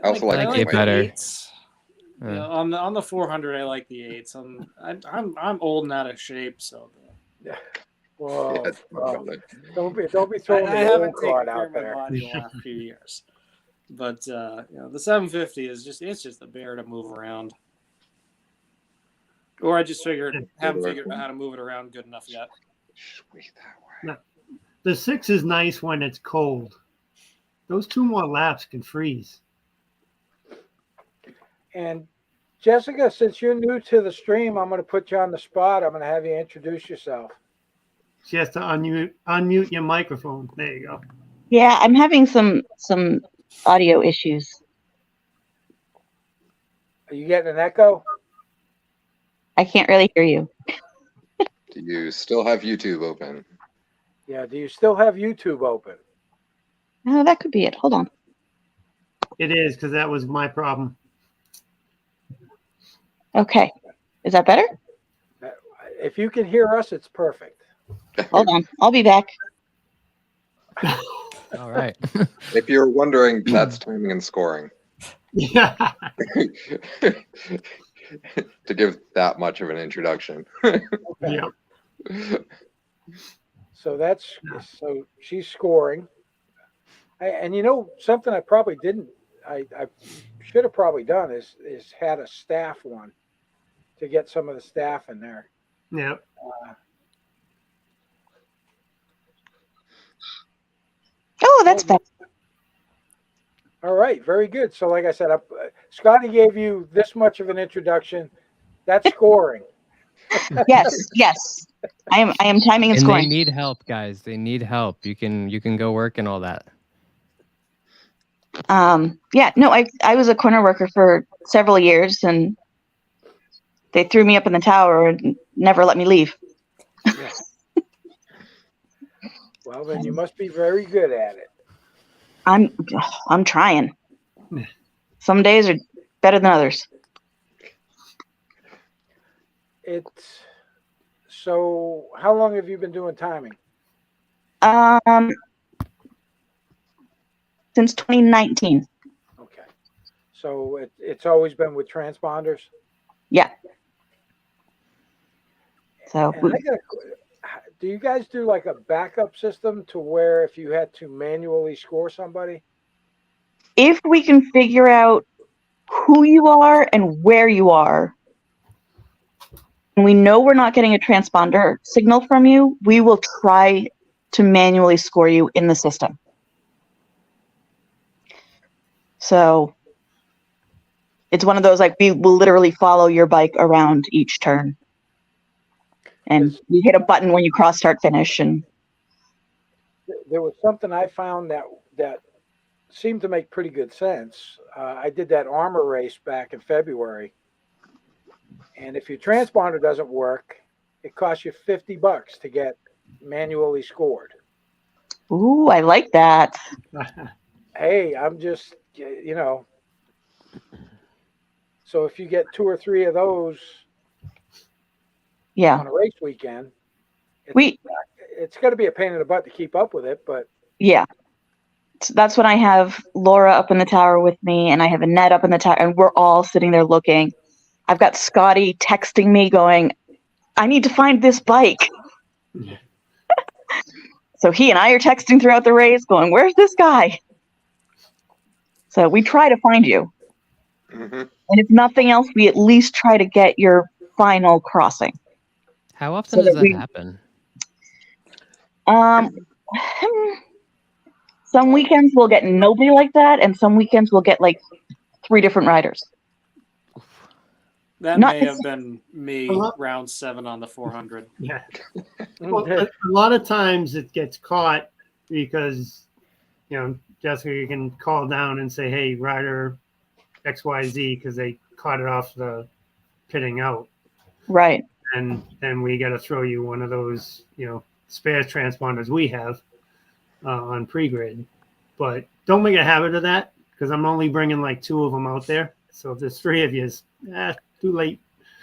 Speaker 3: I also like
Speaker 6: 8 better.
Speaker 2: On the 400, I like the 8s. I'm old and out of shape, so.
Speaker 1: Whoa!
Speaker 3: Yes,
Speaker 1: Don't be throwing
Speaker 2: I
Speaker 1: the
Speaker 2: haven't
Speaker 1: old card
Speaker 2: taken care
Speaker 1: out
Speaker 2: of my
Speaker 1: there.
Speaker 2: body the last few years, but the 750 is just a bear to move around. Or I just haven't figured out how to move it around good enough yet.
Speaker 3: Sweet that way.
Speaker 4: The 6 is nice when it's cold. Those 2 more laps can freeze.
Speaker 1: And Jessica, since you're new to the stream, I'm going to put you on the spot. I'm going to have you introduce yourself.
Speaker 4: She has to unmute your microphone. There you go.
Speaker 7: Yeah, I'm having some audio issues.
Speaker 1: Are you getting an echo?
Speaker 7: I can't really hear you.
Speaker 3: Do you still have YouTube open?
Speaker 1: Yeah. Do you still have YouTube open?
Speaker 7: No, that could be it. Hold on.
Speaker 4: It is, because that was my problem.
Speaker 7: Okay. Is that better?
Speaker 1: If you can hear us, it's perfect.
Speaker 7: Hold on. I'll be back.
Speaker 6: All right.
Speaker 3: If you're wondering, that's timing and scoring.
Speaker 4: Yeah.
Speaker 3: To give that much of an introduction.
Speaker 4: Yeah.
Speaker 1: So she's scoring. And something I probably didn't. I should have probably done is had a staff one to get some of the staff in there.
Speaker 4: Yeah.
Speaker 7: Oh, that's better.
Speaker 1: All right, very good. So, like I said, Scotty gave you this much of an introduction. That's scoring.
Speaker 7: Yes. I am timing and
Speaker 6: And
Speaker 7: scoring.
Speaker 6: they need help, guys. They need help. You can go work and all that.
Speaker 7: Yeah, no, I was a corner worker for several years, and they threw me up in the tower and never let me leave.
Speaker 1: Yeah. Well, then you must be very good at it.
Speaker 7: I'm trying. Some days are better than others.
Speaker 1: So how long have you been doing timing?
Speaker 7: Since 2019.
Speaker 1: Okay. So it's always been with transponders?
Speaker 7: Yeah. So
Speaker 1: And do you guys do like a backup system to where if you had to manually score somebody?
Speaker 7: if we can figure out who you are and where you are, and we know we're not getting a transponder signal from you, we will try to manually score you in the system. So it's one of those, like, we will literally follow your bike around each turn. And you hit a button when you cross, start, finish. And
Speaker 1: there was something I found that seemed to make pretty good sense. I did that armor race back in February. And if your transponder doesn't work, it costs you $50 to get manually scored.
Speaker 7: ooh, I like that.
Speaker 1: Hey, I'm just, so if you get 2 or 3 of those
Speaker 7: Yeah.
Speaker 1: on a race weekend, it's going to be a pain in the butt to keep up with it, but
Speaker 7: Yeah. So that's when I have Laura up in the tower with me, and I have Annette up in the tower, and we're all sitting there looking. I've got Scotty texting me going, I need to find this bike. So he and I are texting throughout the race going, where's this guy? So we try to find you.
Speaker 3: Mm-hmm.
Speaker 7: And if nothing else, we at least try to get your final crossing.
Speaker 6: How often does that happen?
Speaker 7: Some weekends we'll get nobody like that, and some weekends we'll get like 3 different riders.
Speaker 2: That
Speaker 7: Not
Speaker 2: may
Speaker 7: to
Speaker 2: have been me round 7 on the 400.
Speaker 4: Yeah. Well, a lot of times it gets caught because, Jessica, you can call down and say, hey, rider XYZ, because they caught it off the pitting out.
Speaker 7: Right.
Speaker 4: And then we got to throw you one of those, spare transponders we have on pre-grid. But don't make a habit of that, because I'm only bringing like 2 of them out there. So if there's 3 of you, too late.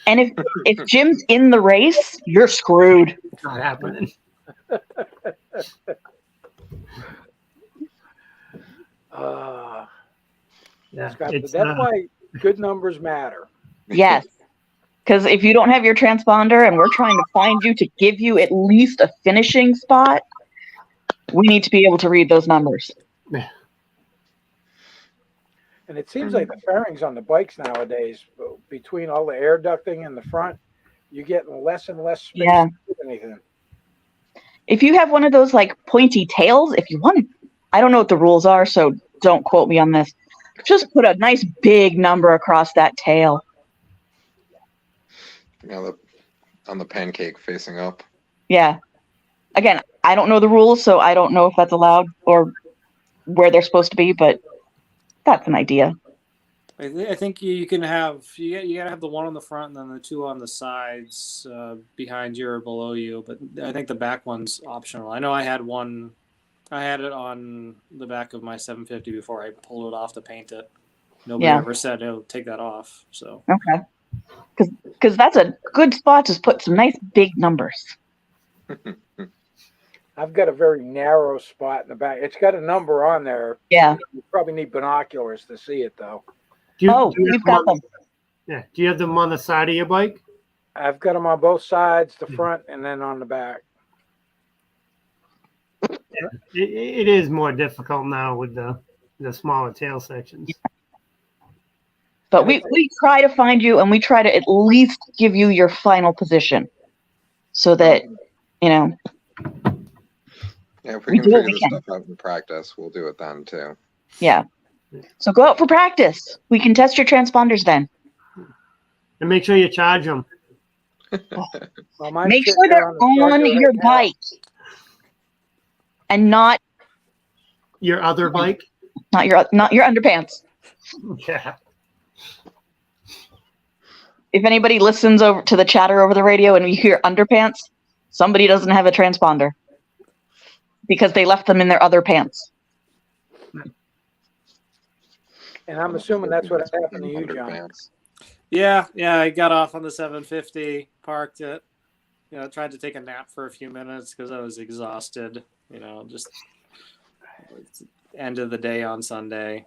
Speaker 7: And if Jim's in the race, you're screwed.
Speaker 4: It's not happening.
Speaker 7: That's
Speaker 1: why good numbers matter.
Speaker 7: Yes. Because if you don't have your transponder and we're trying to find you to give you at least a finishing spot, we need to be able to read those numbers.
Speaker 1: And it seems like the fairings on the bikes nowadays, between all the air ducting in the front, you're getting less and less space to do anything.
Speaker 7: If you have one of those like pointy tails, if you want to, I don't know what the rules are, so don't quote me on this. Just put a nice big number across that tail.
Speaker 3: Yeah, on the pancake facing up.
Speaker 7: Yeah. Again, I don't know the rules, so I don't know if that's allowed or where they're supposed to be, but that's an idea.
Speaker 2: I think you can have you gotta have the one on the front and then the 2 on the sides behind you or below you. But I think the back one's optional. I know I had one. I had it on the back of my 750 before I pulled it off to paint it. Nobody ever said, "Oh, take that off." So
Speaker 7: okay, because that's a good spot to put some nice big numbers.
Speaker 1: I've got a very narrow spot in the back. It's got a number on there.
Speaker 7: Yeah.
Speaker 1: You probably need binoculars to see it, though.
Speaker 7: We've got them.
Speaker 4: Yeah. Do you have them on the side of your bike?
Speaker 1: I've got them on both sides, the front, and then on the back.
Speaker 4: It is more difficult now with the smaller tail sections.
Speaker 7: But we try to find you, and we try to at least give you your final position so that,
Speaker 3: Yeah, if we can figure this stuff out in practice, we'll do it then too.
Speaker 7: Yeah. So go out for practice. We can test your transponders then.
Speaker 4: And make sure you charge them.
Speaker 7: Make sure they're on your bike and not
Speaker 4: your other bike.
Speaker 7: Not your underpants.
Speaker 4: Yeah.
Speaker 7: If anybody listens over to the chatter over the radio and you hear underpants, somebody doesn't have a transponder because they left them in their other pants.
Speaker 1: And I'm assuming that's what happened to you, John.
Speaker 2: Yeah, I got off on the 750, parked it. Tried to take a nap for a few minutes because I was exhausted. Just end of the day on Sunday.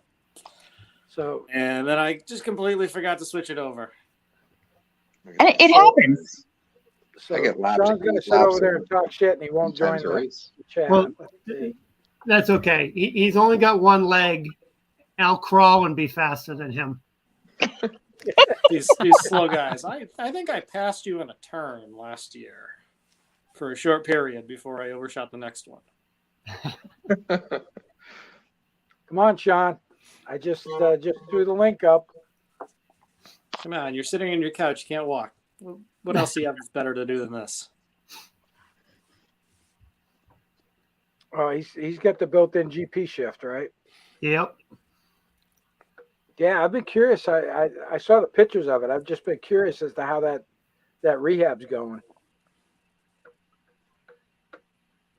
Speaker 2: And then I just completely forgot to switch it over.
Speaker 7: And it happens.
Speaker 1: So Sean's going to sit over there and talk shit, and he won't join the chat.
Speaker 4: Well, that's okay. He's only got one leg. I'll crawl and be faster than him.
Speaker 2: these slow guys. I think I passed you in a turn last year for a short period before I overshot the next one.
Speaker 1: Come on, Sean. I just threw the link up.
Speaker 2: Come on, you're sitting on your couch. You can't walk. What else do you have better to do than this?
Speaker 1: Oh, he's got the built-in GP shift, right?
Speaker 4: Yep.
Speaker 1: Yeah, I've been curious. I saw the pictures of it. I've just been curious as to how that rehab's going.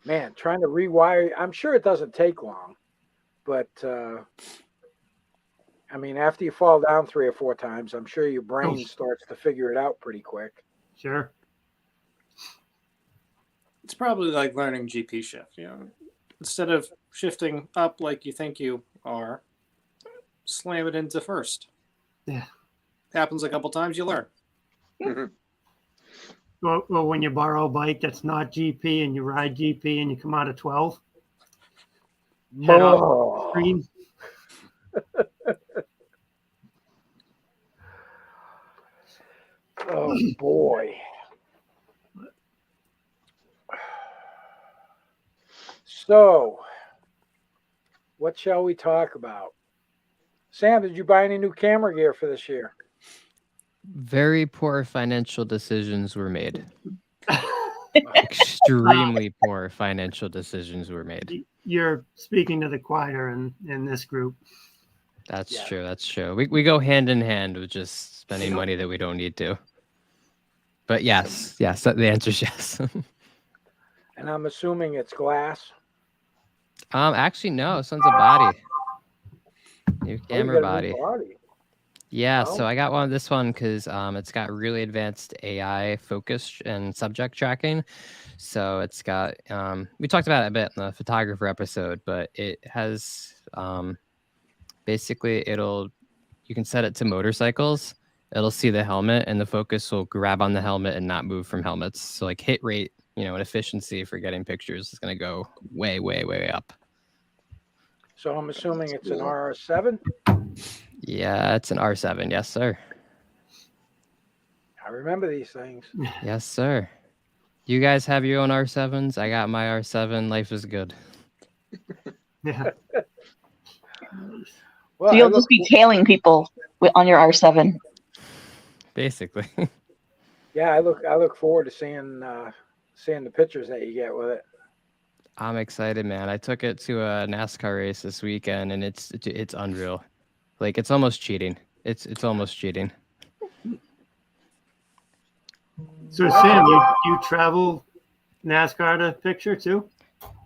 Speaker 1: Man, trying to rewire. I'm sure it doesn't take long, but I mean, after you fall down 3 or 4 times, I'm sure your brain starts to figure it out pretty quick.
Speaker 4: Sure.
Speaker 2: It's probably like learning GP shift. Instead of shifting up like you think you are, slam it into first.
Speaker 4: Yeah.
Speaker 2: Happens a couple times, you learn.
Speaker 3: Mm-hmm.
Speaker 4: Well, when you borrow a bike that's not GP and you ride GP and you come out of 12, head off the screen.
Speaker 1: Oh boy. So, what shall we talk about? Sam, did you buy any new camera gear for this year?
Speaker 6: Very poor financial decisions were made. Extremely poor financial decisions were made.
Speaker 4: You're speaking to the choir in this group.
Speaker 6: That's
Speaker 1: Yeah.
Speaker 6: true. That's true. We go hand in hand with just spending money that we don't need to. But yes, the answer is yes.
Speaker 1: And I'm assuming it's glass.
Speaker 6: Actually, no. This one's a body. New
Speaker 1: Oh, you
Speaker 6: camera
Speaker 1: got a new
Speaker 6: body.
Speaker 1: body.
Speaker 6: Yeah,
Speaker 1: Oh.
Speaker 6: so I got this one because it's got really advanced AI focus and subject tracking. So it's got we talked about it a bit in the photographer episode, but it has basically you can set it to motorcycles. It'll see the helmet and the focus will grab on the helmet and not move from helmets. So like hit rate, and efficiency for getting pictures is going to go way, way, way up.
Speaker 1: So I'm assuming it's an RR7.
Speaker 6: Yeah, it's an R7. Yes, sir.
Speaker 1: I remember these things.
Speaker 6: Yes, sir. You guys have your own R7s. I got my R7. Life is good.
Speaker 4: Yeah.
Speaker 1: Well,
Speaker 7: So you'll just be tailing people on your R7.
Speaker 6: Basically.
Speaker 1: Yeah, I look forward to seeing the pictures that you get with it.
Speaker 6: I'm excited, man. I took it to a NASCAR race this weekend, and it's unreal. Like it's almost cheating. It's almost cheating.
Speaker 4: So Sam, you travel NASCAR to picture too?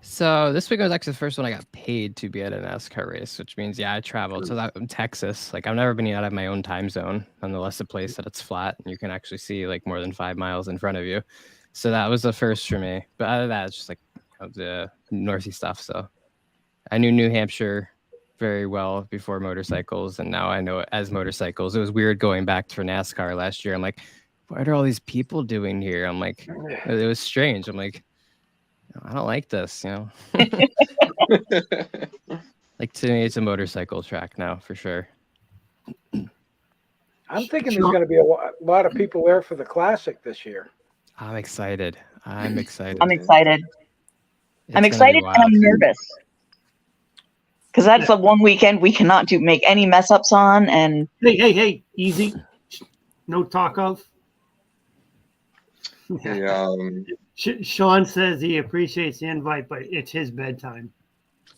Speaker 6: So this week was actually the first one I got paid to be at a NASCAR race, which means I traveled. So that in Texas, like I've never been out of my own time zone, nonetheless a place that it's flat and you can actually see like more than 5 miles in front of you. So that was the first for me. But other than that, it's just like the Northeast stuff. So I knew New Hampshire very well before motorcycles, and now I know it as motorcycles. It was weird going back to NASCAR last year. I'm like, what are all these people doing here? I'm like, it was strange. I'm like, I don't like this, Like to me, it's a motorcycle track now for sure.
Speaker 1: I'm thinking there's going to be a lot of people there for the classic this year.
Speaker 6: I'm excited.
Speaker 7: I'm excited.
Speaker 6: It's
Speaker 7: I'm excited
Speaker 6: and
Speaker 7: I'm nervous. Because that's the one weekend we cannot make any mess ups on. And
Speaker 4: hey, easy. No talk of. Sean says he appreciates the invite, but it's his bedtime.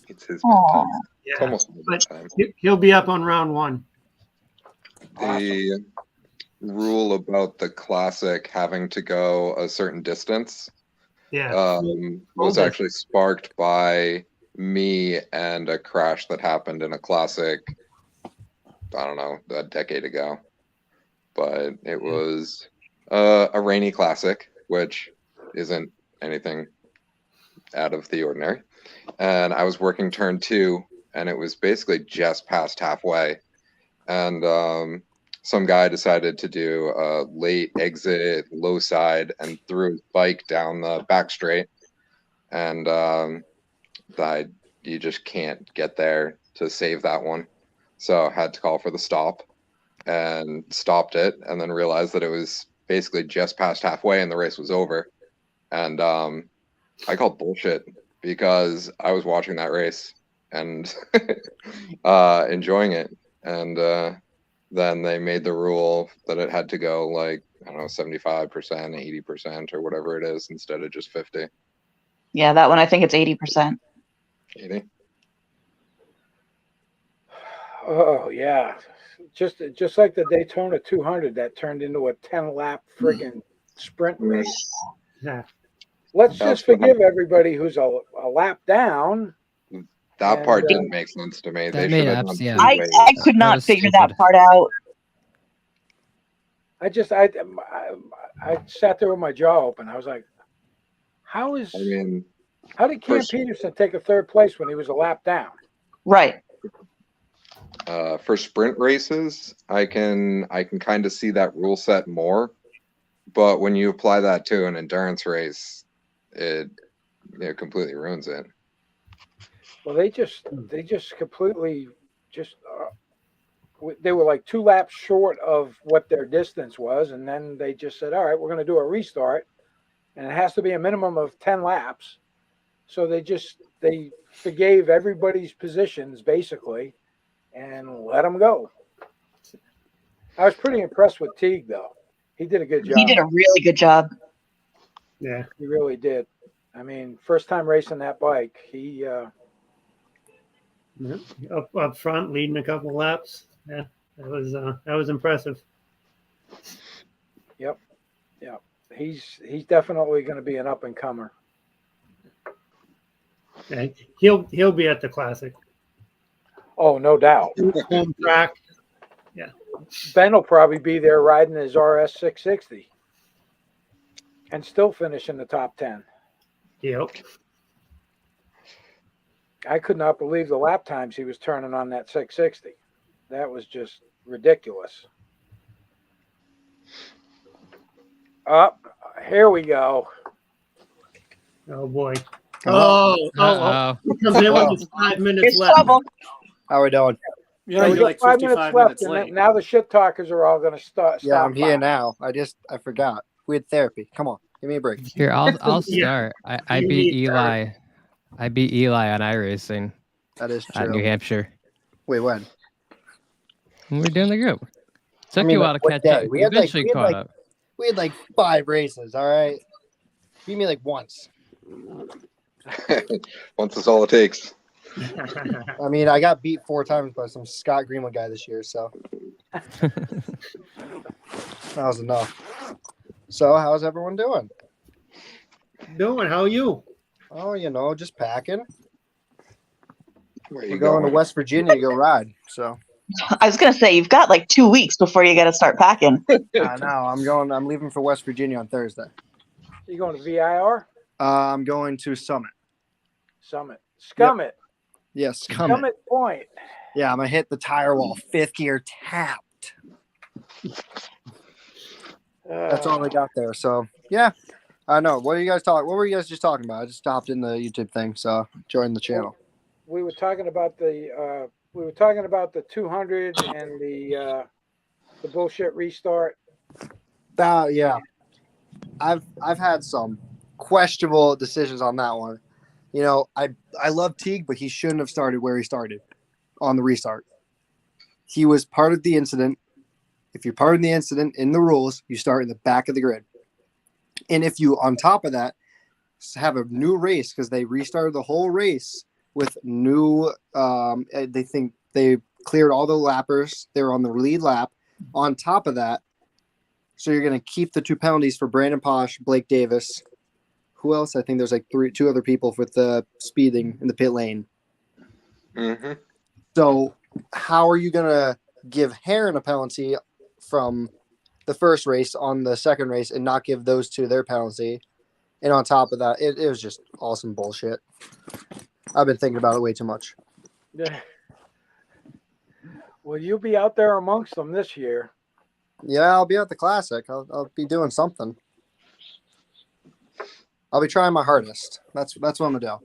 Speaker 3: It's his
Speaker 7: Aw.
Speaker 3: bedtime.
Speaker 4: Yeah,
Speaker 3: It's almost
Speaker 4: but
Speaker 3: bedtime.
Speaker 4: he'll be up on round one.
Speaker 3: The rule about the classic having to go a certain distance was actually sparked by me and a crash that happened in a classic, I don't know, a decade ago. But it was a rainy classic, which isn't anything out of the ordinary. And I was working turn 2, and it was basically just past halfway. And some guy decided to do a late exit, low side, and threw his bike down the back straight. And you just can't get there to save that one. So I had to call for the stop and stopped it, and then realized that it was basically just past halfway and the race was over. And I called bullshit because I was watching that race and enjoying it. And then they made the rule that it had to go like, I don't know, 75%, 80% or whatever it is instead of just 50.
Speaker 7: Yeah, that one, I think it's 80%.
Speaker 3: 80?
Speaker 1: Oh, yeah. Just like the Daytona 200 that turned into a 10-lap friggin' sprint race.
Speaker 4: Yeah.
Speaker 1: Let's just forgive everybody who's a lap down.
Speaker 3: That part didn't make sense to me. They should have done
Speaker 6: yeah.
Speaker 7: I could not figure that part out.
Speaker 1: I sat there with my jaw open. I was like, how did Cam Peterson take a third place when he was a lap down?
Speaker 7: Right.
Speaker 3: For sprint races, I can kind of see that rule set more, but when you apply that to an endurance race, it completely ruins it.
Speaker 1: Well, they just completely they were like 2 laps short of what their distance was, and then they just said, all right, we're going to do a restart, and it has to be a minimum of 10 laps. So they forgave everybody's positions basically and let them go. I was pretty impressed with Teague though. He did a good job.
Speaker 7: He did a really good job.
Speaker 4: Yeah.
Speaker 1: He really did. I mean, first time racing that bike, he
Speaker 4: Yeah. Up front, leading a couple laps. Yeah, that was impressive.
Speaker 1: yep. He's definitely going to be an up and comer.
Speaker 4: Yeah, he'll be at the classic.
Speaker 1: Oh, no doubt.
Speaker 4: Home track.
Speaker 1: Ben will probably be there riding his RS 660 and still finish in the top 10.
Speaker 4: Yep.
Speaker 1: I could not believe the lap times he was turning on that 660. That was just ridiculous. Up, here we go.
Speaker 4: Oh boy.
Speaker 6: Uh-oh.
Speaker 4: He comes in when it's 5 minutes
Speaker 7: It's
Speaker 4: left.
Speaker 7: trouble.
Speaker 8: How we doing?
Speaker 2: Yeah,
Speaker 1: we
Speaker 2: you're
Speaker 1: got
Speaker 2: like
Speaker 1: 5
Speaker 2: 55
Speaker 1: minutes left,
Speaker 2: minutes
Speaker 1: and
Speaker 2: late.
Speaker 1: now the shit talkers are all going to start.
Speaker 8: Yeah, I'm here
Speaker 1: by.
Speaker 8: now. I forgot. We had therapy. Come on, give me a break.
Speaker 6: Here, I'll
Speaker 4: Yeah.
Speaker 6: start. I
Speaker 4: You
Speaker 6: beat
Speaker 4: need
Speaker 6: Eli. I beat Eli on iRacing
Speaker 8: That is
Speaker 6: at New
Speaker 8: true.
Speaker 6: Hampshire.
Speaker 8: Wait, when?
Speaker 6: When we were doing the group. Took
Speaker 8: mean,
Speaker 6: you a while to
Speaker 8: what
Speaker 6: catch
Speaker 8: day?
Speaker 6: up.
Speaker 8: We
Speaker 6: You
Speaker 8: had, like-
Speaker 6: eventually
Speaker 8: we had,
Speaker 6: caught
Speaker 8: like-
Speaker 6: up.
Speaker 8: We had like 5 races. All right, beat me like once.
Speaker 3: Once is all it takes.
Speaker 8: I mean, I got beat 4 times by some Scott Greenwood guy this year, so that was enough. So, how's everyone doing?
Speaker 4: Doing? How are you?
Speaker 8: Oh, just packing.
Speaker 3: Where
Speaker 8: We're
Speaker 3: you
Speaker 8: going to
Speaker 3: going?
Speaker 8: West Virginia to go ride. So
Speaker 7: I was gonna say you've got like 2 weeks before you got to start packing.
Speaker 8: I know I'm leaving for West Virginia on Thursday.
Speaker 1: You going to VIR?
Speaker 8: I'm going to Summit.
Speaker 1: Summit. Scummit.
Speaker 8: Yes, Summit.
Speaker 1: Summit Point.
Speaker 8: Yeah, I'm gonna hit the tire wall, 5th gear tapped. That's all I got there. So yeah, I know. What are you guys talking? What were you guys just talking about? I just stopped in the YouTube thing, so joined the channel.
Speaker 1: We were talking about the 200 and the bullshit restart.
Speaker 8: Yeah, I've had some questionable decisions on that one. I love Teague, but he shouldn't have started where he started on the restart. He was part of the incident. If you're part of the incident in the rules, you start in the back of the grid. And if you, on top of that, have a new race because they restarted the whole race with new, they think they cleared all the lappers. They were on the lead lap. On top of that, so you're going to keep the 2 penalties for Brandon Posh, Blake Davis. Who else? I think there's like 2 other people with the speeding in the pit lane.
Speaker 3: Mm-hmm.
Speaker 8: So how are you going to give Heron a penalty from the first race on the second race and not give those 2 their penalty? And on top of that, it was just awesome bullshit. I've been thinking about it way too much.
Speaker 1: Yeah. Well, you'll be out there amongst them this year.
Speaker 8: Yeah, I'll be at the Classic. I'll be doing something. I'll be trying my hardest. That's what I'm gonna do.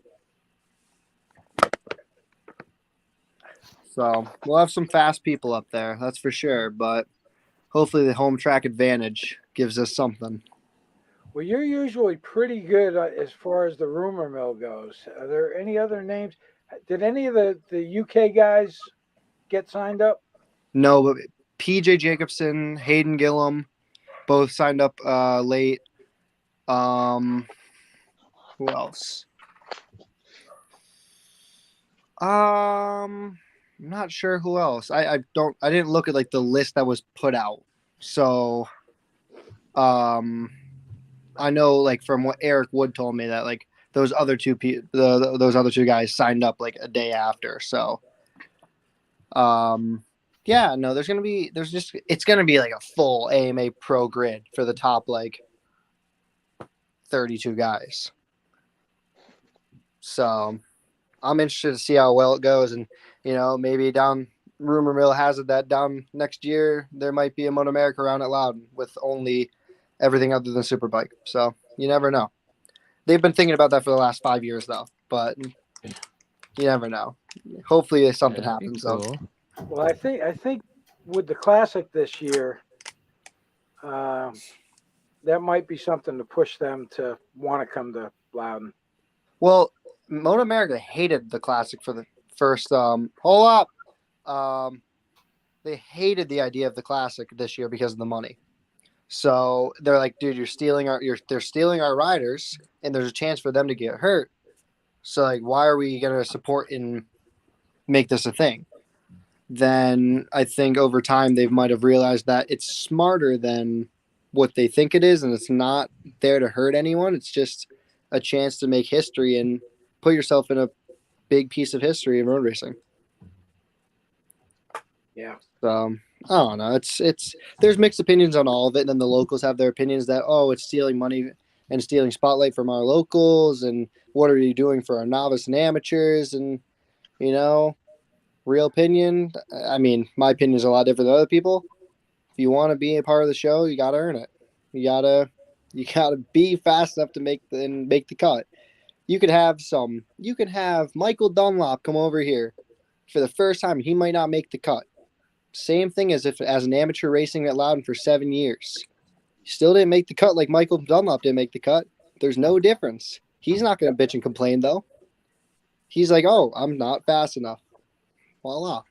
Speaker 8: So we'll have some fast people up there, that's for sure. But hopefully the home track advantage gives us something.
Speaker 1: Well, you're usually pretty good as far as the rumor mill goes. Are there any other names? Did any of the UK guys get signed up?
Speaker 8: No, but PJ Jacobson, Hayden Gillum, both signed up late. Who else? I'm not sure who else. I didn't look at like the list that was put out. So I know like from what Eric Wood told me that like those other 2 those other 2 guys signed up like a day after. So yeah, no, it's gonna be like a full AMA pro grid for the top like 32 guys. So I'm interested to see how well it goes, and maybe down rumor mill has it that down next year there might be a Moto America around at Loudon with only everything other than Superbike. So you never know. They've been thinking about that for the last 5 years though, but you never know. Hopefully something happens.
Speaker 6: Cool.
Speaker 8: So
Speaker 1: Well, I think with the Classic this year, that might be something to push them to want to come to Loudon.
Speaker 8: well, Moto America hated the Classic for the first they they hated the idea of the Classic this year because of the money. So they're like, dude, they're stealing our riders, and there's a chance for them to get hurt. So like, why are we gonna support and make this a thing? Then I think over time they might have realized that it's smarter than what they think it is, and it's not there to hurt anyone. It's just a chance to make history and put yourself in a big piece of history in road racing.
Speaker 1: Yeah.
Speaker 8: So I don't know. It's there's mixed opinions on all of it, and then the locals have their opinions that it's stealing money and stealing spotlight from our locals, and what are you doing for our novice and amateurs, and real opinion. I mean, my opinion is a lot different than other people. If you want to be a part of the show, you got to earn it. You gotta be fast enough to make the cut. You could have Michael Dunlop come over here for the first time. He might not make the cut. Same thing as an amateur racing at Loudon for 7 years. You still didn't make the cut like Michael Dunlop didn't make the cut. There's no difference. He's not going to bitch and complain, though. He's like, oh, I'm not fast enough. Voila.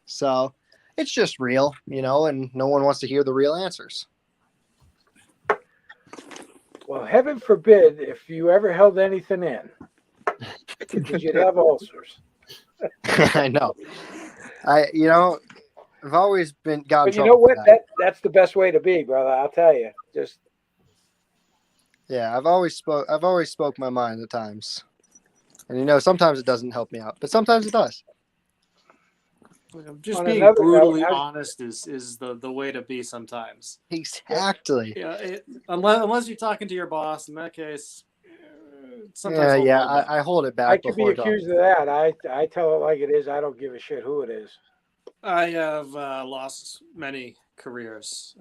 Speaker 8: So it's just real, and no one wants to hear the real answers.
Speaker 1: Well, heaven forbid if you ever held anything in, because you'd have ulcers.
Speaker 8: I know. I've always been gotten.
Speaker 1: But you know what? That's the best way to be, brother. I'll tell you.
Speaker 8: I've always spoke my mind at times, and sometimes it doesn't help me out, but sometimes it does.
Speaker 2: Just being brutally honest is the way to be sometimes.
Speaker 8: Exactly.
Speaker 2: Yeah. Unless you're talking to your boss, in that case. Sometimes
Speaker 8: I hold it back.
Speaker 1: I could be accused of that. I tell it like it is. I don't give a shit who it is.
Speaker 2: I have lost many careers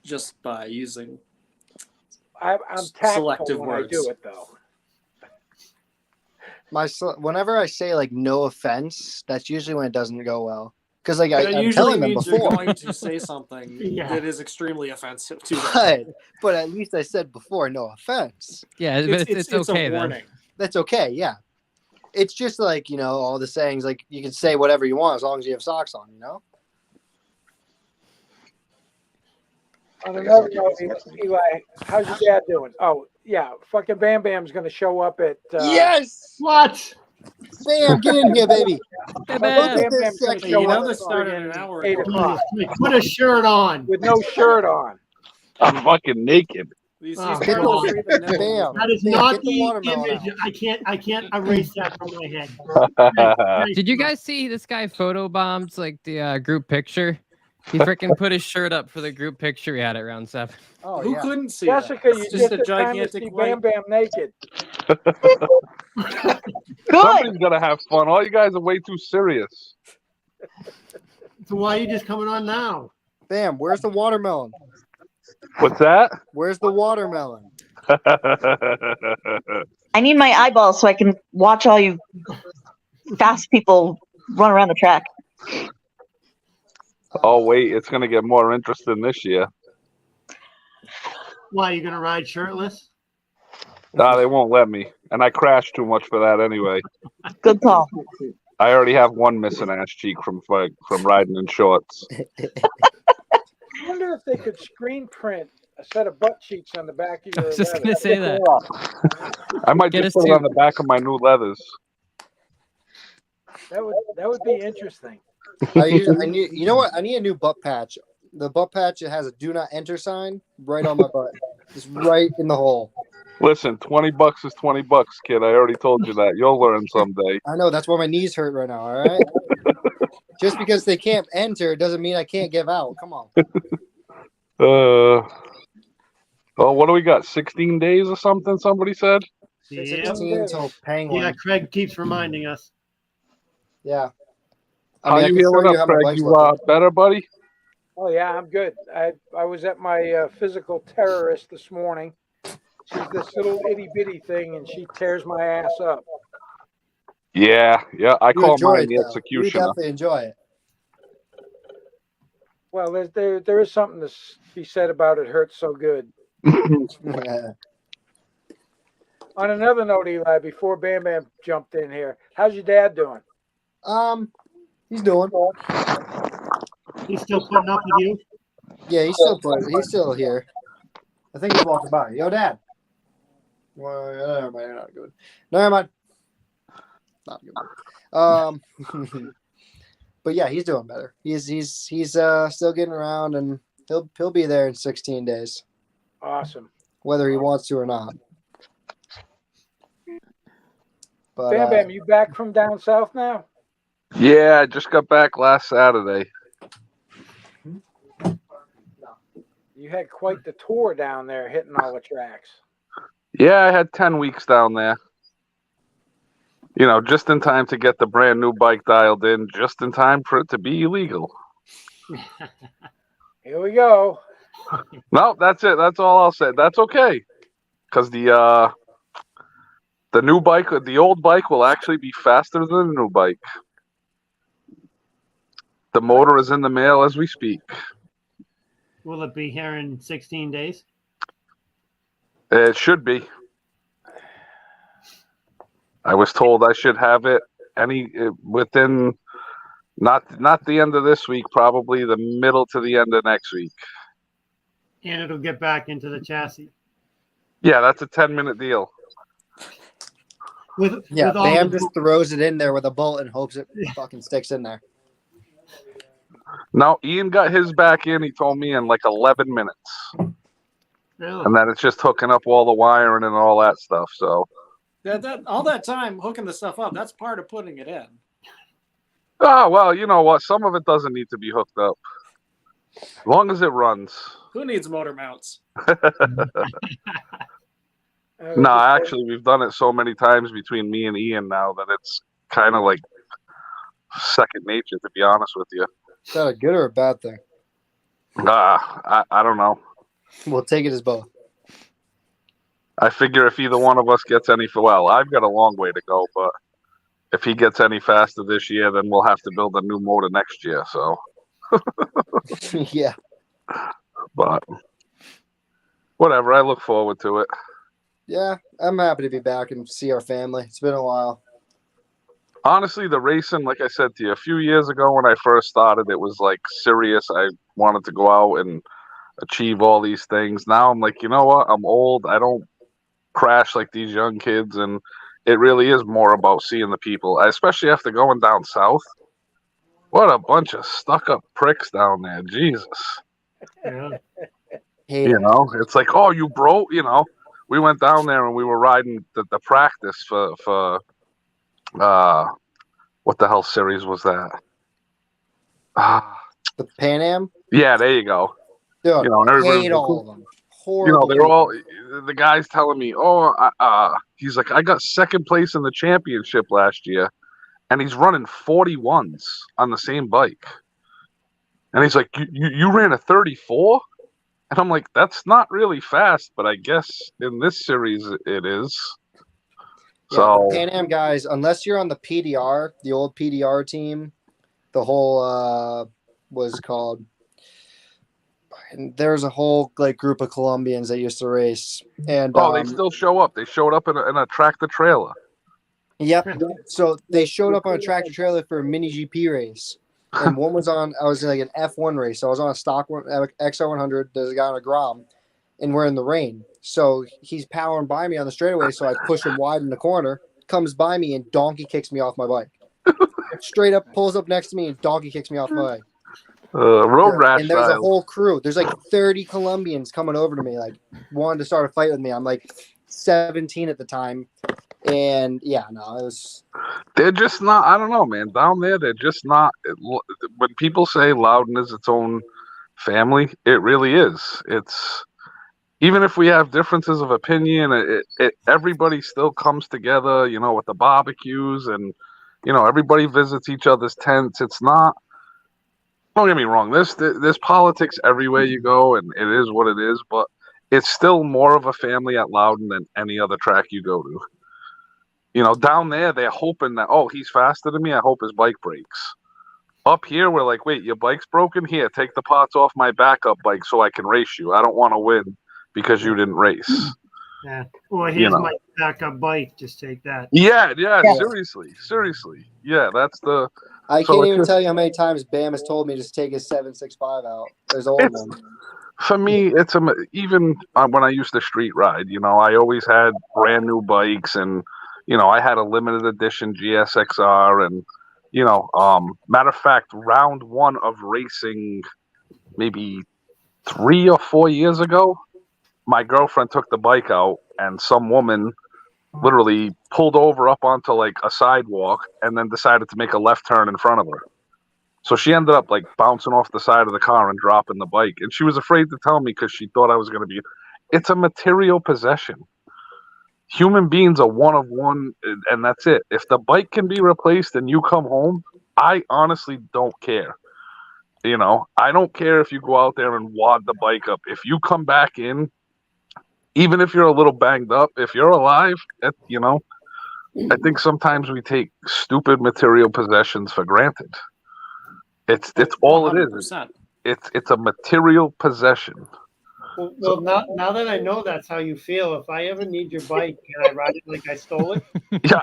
Speaker 2: just by using
Speaker 1: I'm tactful
Speaker 2: selective
Speaker 1: when
Speaker 2: words.
Speaker 1: I do it, though.
Speaker 8: Whenever I say no offense, that's usually when it doesn't go well. Because I'm
Speaker 2: usually
Speaker 8: telling them
Speaker 2: means
Speaker 8: before.
Speaker 2: You're going to say something that is extremely offensive to them.
Speaker 8: But at least I said before, no offense.
Speaker 6: Yeah, it's okay
Speaker 2: a warning.
Speaker 6: then.
Speaker 8: That's okay, yeah. It's just all the sayings, you can say whatever you want as long as you have socks on,
Speaker 1: On another note, Eli, how's your dad doing? Oh, yeah, fucking Bam Bam's going to show up at...
Speaker 8: Yes!
Speaker 4: What?
Speaker 8: Bam, get in here, baby.
Speaker 6: Hey,
Speaker 1: Bam
Speaker 6: Bam.
Speaker 1: Bam's going to show up
Speaker 2: this started an hour
Speaker 1: 8
Speaker 2: ago.
Speaker 1: o'clock.
Speaker 4: Put a shirt on.
Speaker 1: With no shirt on.
Speaker 9: I'm fucking naked.
Speaker 2: These
Speaker 4: Oh,
Speaker 2: parts
Speaker 4: come on.
Speaker 2: are even nipple
Speaker 8: Bam.
Speaker 2: movement.
Speaker 4: That is
Speaker 8: Bam,
Speaker 4: not
Speaker 8: get the
Speaker 4: the
Speaker 8: watermelon
Speaker 4: image. I can't erase that from my head.
Speaker 6: Did you guys see this guy photobombed the group picture? He freaking put his shirt up for the group picture he had at round 7.
Speaker 8: Oh,
Speaker 2: Who
Speaker 8: yeah.
Speaker 2: couldn't see
Speaker 1: Jessica,
Speaker 2: that?
Speaker 1: you
Speaker 2: It's just
Speaker 1: get
Speaker 2: a
Speaker 1: the time to
Speaker 2: gigantic
Speaker 1: see
Speaker 2: white.
Speaker 1: Bam Bam naked.
Speaker 9: Somebody's gonna have fun. All you guys are way too serious.
Speaker 4: So why are you just coming on now?
Speaker 8: Bam, where's the watermelon?
Speaker 9: What's that?
Speaker 8: Where's the watermelon?
Speaker 7: I need my eyeballs so I can watch all you fast people run around the track.
Speaker 9: Oh wait, it's gonna get more interesting this year.
Speaker 4: Why, you going to ride shirtless?
Speaker 9: Nah, they won't let me, and I crash too much for that anyway.
Speaker 7: Good call.
Speaker 9: I already have one missing ass cheek from riding in shorts.
Speaker 1: I wonder if they could screen print a set of butt cheeks on the back of
Speaker 6: I
Speaker 1: your
Speaker 6: was just
Speaker 1: leather.
Speaker 6: going to say that.
Speaker 9: I might
Speaker 6: Get
Speaker 9: just
Speaker 6: us
Speaker 9: put it
Speaker 6: two.
Speaker 9: on the back of my new leathers.
Speaker 1: That would be interesting.
Speaker 8: You know what? I need a new butt patch. The butt patch, it has a do not enter sign right on my butt. It's right in the hole.
Speaker 9: Listen, $20 is $20, kid. I already told you that. You'll learn someday.
Speaker 8: I know, that's why my knees hurt right now, all right? Just because they can't enter doesn't mean I can't give out. Come on.
Speaker 9: What do we got? 16 days or something, somebody said?
Speaker 4: Yeah.
Speaker 8: 16 until Penguin.
Speaker 4: Yeah, Craig keeps reminding us.
Speaker 8: Yeah.
Speaker 9: How
Speaker 8: I
Speaker 9: you
Speaker 8: can show
Speaker 9: healing
Speaker 8: how
Speaker 9: up,
Speaker 8: my
Speaker 9: Craig?
Speaker 8: legs
Speaker 9: You
Speaker 8: look.
Speaker 9: better, buddy?
Speaker 1: Oh, yeah, I'm good. I was at my physical terrorist this morning. She's this little itty-bitty thing, and she tears my ass up.
Speaker 9: Yeah. I
Speaker 8: You
Speaker 9: call
Speaker 8: enjoy
Speaker 9: mine
Speaker 8: it,
Speaker 9: the
Speaker 8: though. You
Speaker 9: executioner.
Speaker 8: definitely enjoy it.
Speaker 1: Well, there is something to be said about it hurts so good. On another note, Eli, before Bam Bam jumped in here, how's your dad doing?
Speaker 8: He's doing.
Speaker 4: He's still putting up with you?
Speaker 8: Yeah, he's still here. I think he's walking by. Yo, Dad. Well, never mind. Not good. Never mind. Not good. But yeah, he's doing better. He's still getting around, and he'll be there in 16 days,
Speaker 1: Awesome.
Speaker 8: whether he wants to or not. But
Speaker 1: Bam Bam, you back from down south now?
Speaker 9: Yeah, I just got back last Saturday.
Speaker 1: You had quite the tour down there, hitting all the tracks.
Speaker 9: Yeah, I had 10 weeks down there. You know, just in time to get the brand new bike dialed in, just in time for it to be illegal.
Speaker 1: Here we go.
Speaker 9: No, that's it. That's all I'll say. That's okay, because the new bike, the old bike, will actually be faster than the new bike. The motor is in the mail as we speak.
Speaker 4: Will it be here in 16 days?
Speaker 9: It should be. I was told I should have it within not the end of this week, probably the middle to the end of next week.
Speaker 4: And it'll get back into the chassis.
Speaker 9: Yeah, that's a 10-minute deal.
Speaker 4: With
Speaker 8: Bam just throws it in there with a bolt and hopes it fucking sticks in there.
Speaker 9: No, Ian got his back in, he told me, in like 11 minutes.
Speaker 4: Really?
Speaker 9: And then it's just hooking up all the wiring and all that stuff. So
Speaker 2: all that time hooking the stuff up, that's part of putting it in.
Speaker 9: Oh, well, you know what? Some of it doesn't need to be hooked up. As long as it runs.
Speaker 2: Who needs motor mounts?
Speaker 9: No, actually, we've done it so many times between me and Ian now that it's kind of like second nature, to be honest with you.
Speaker 8: Is that a good or a bad thing?
Speaker 9: I don't know.
Speaker 8: We'll take it as both.
Speaker 9: I figure if either one of us gets any, well, I've got a long way to go, but if he gets any faster this year, then we'll have to build a new motor next year. So,
Speaker 8: yeah.
Speaker 9: But whatever, I look forward to it.
Speaker 8: Yeah, I'm happy to be back and see our family. It's been a while.
Speaker 9: Honestly, the racing, like I said to you, a few years ago when I first started, it was like serious. I wanted to go out and achieve all these things. Now I'm like, you know what? I'm old. I don't crash like these young kids, and it really is more about seeing the people, especially after going down south. What a bunch of stuck-up pricks down there. Jesus.
Speaker 4: Yeah.
Speaker 9: You know, it's like, oh, you broke, you know. We went down there and we were riding the practice for what the hell series was that?
Speaker 8: The Pan Am?
Speaker 9: Yeah, there you go.
Speaker 8: Dude,
Speaker 9: you know, everybody
Speaker 8: hate all of them.
Speaker 9: You know, they're all, the guy's telling me, he's like, I got second place in the championship last year, and he's running 41s on the same bike. And he's like, you ran a 34? And I'm like, that's not really fast, but I guess in this series it is.
Speaker 8: Yeah,
Speaker 9: So
Speaker 8: the Pan Am guys, unless you're on the PDR, the old PDR team, the whole was called. And there's a whole like group of Colombians that used to race, and
Speaker 9: they still show up. They showed up in a tractor trailer.
Speaker 8: Yep. So they showed up on a tractor trailer for a mini GP race, and one was on. I was in like an F1 race. So I was on a stock one, XR100. There's a guy on a Grom, and we're in the rain. So he's powering by me on the straightaway. So I push him wide in the corner. Comes by me and donkey kicks me off my bike. Straight up pulls up next to me and donkey kicks me off my bike.
Speaker 9: Road rash.
Speaker 8: And there's a whole crew. There's like 30 Colombians coming over to me, like wanting to start a fight with me. I'm like 17 at the time. And yeah, no, it was.
Speaker 9: They're just not. I don't know, man. Down there, they're just not. When people say Loudon is its own family, it really is. It's even if we have differences of opinion, everybody still comes together. You know, with the barbecues and you know everybody visits each other's tents. It's not. Don't get me wrong. There's politics everywhere you go, and it is what it is. But it's still more of a family at Loudon than any other track you go to. You know, down there, they're hoping that, oh, he's faster than me. I hope his bike breaks. Up here, we're like, wait, your bike's broken? Here, take the parts off my backup bike so I can race you. I don't want to win because you didn't race.
Speaker 4: Yeah. Well, here's my backup bike. Just take that.
Speaker 9: Yeah. Seriously. Yeah,
Speaker 8: I
Speaker 9: So
Speaker 8: can't
Speaker 9: it's
Speaker 8: even
Speaker 9: just-
Speaker 8: tell you how many times Bam has told me just take his 765 out. There's old
Speaker 9: It's-
Speaker 8: one.
Speaker 9: For me, it's even when I used to street ride, I always had brand new bikes, and I had a limited edition GSXR, and matter of fact, round one of racing, maybe 3 or 4 years ago, my girlfriend took the bike out, and some woman literally pulled over up onto like a sidewalk, and then decided to make a left turn in front of her. So she ended up like bouncing off the side of the car and dropping the bike. And she was afraid to tell me because she thought I was going to be. It's a material possession. Human beings are one of one, and that's it. If the bike can be replaced and you come home, I honestly don't care. I don't care if you go out there and wad the bike up. If you come back in, even if you're a little banged up, if you're alive, I think sometimes we take stupid material possessions for granted. It's all it is.
Speaker 2: 100%.
Speaker 9: It's a material possession.
Speaker 4: Well, now that I know that's how you feel, if I ever need your bike, can I ride it like I stole it?
Speaker 9: Yeah,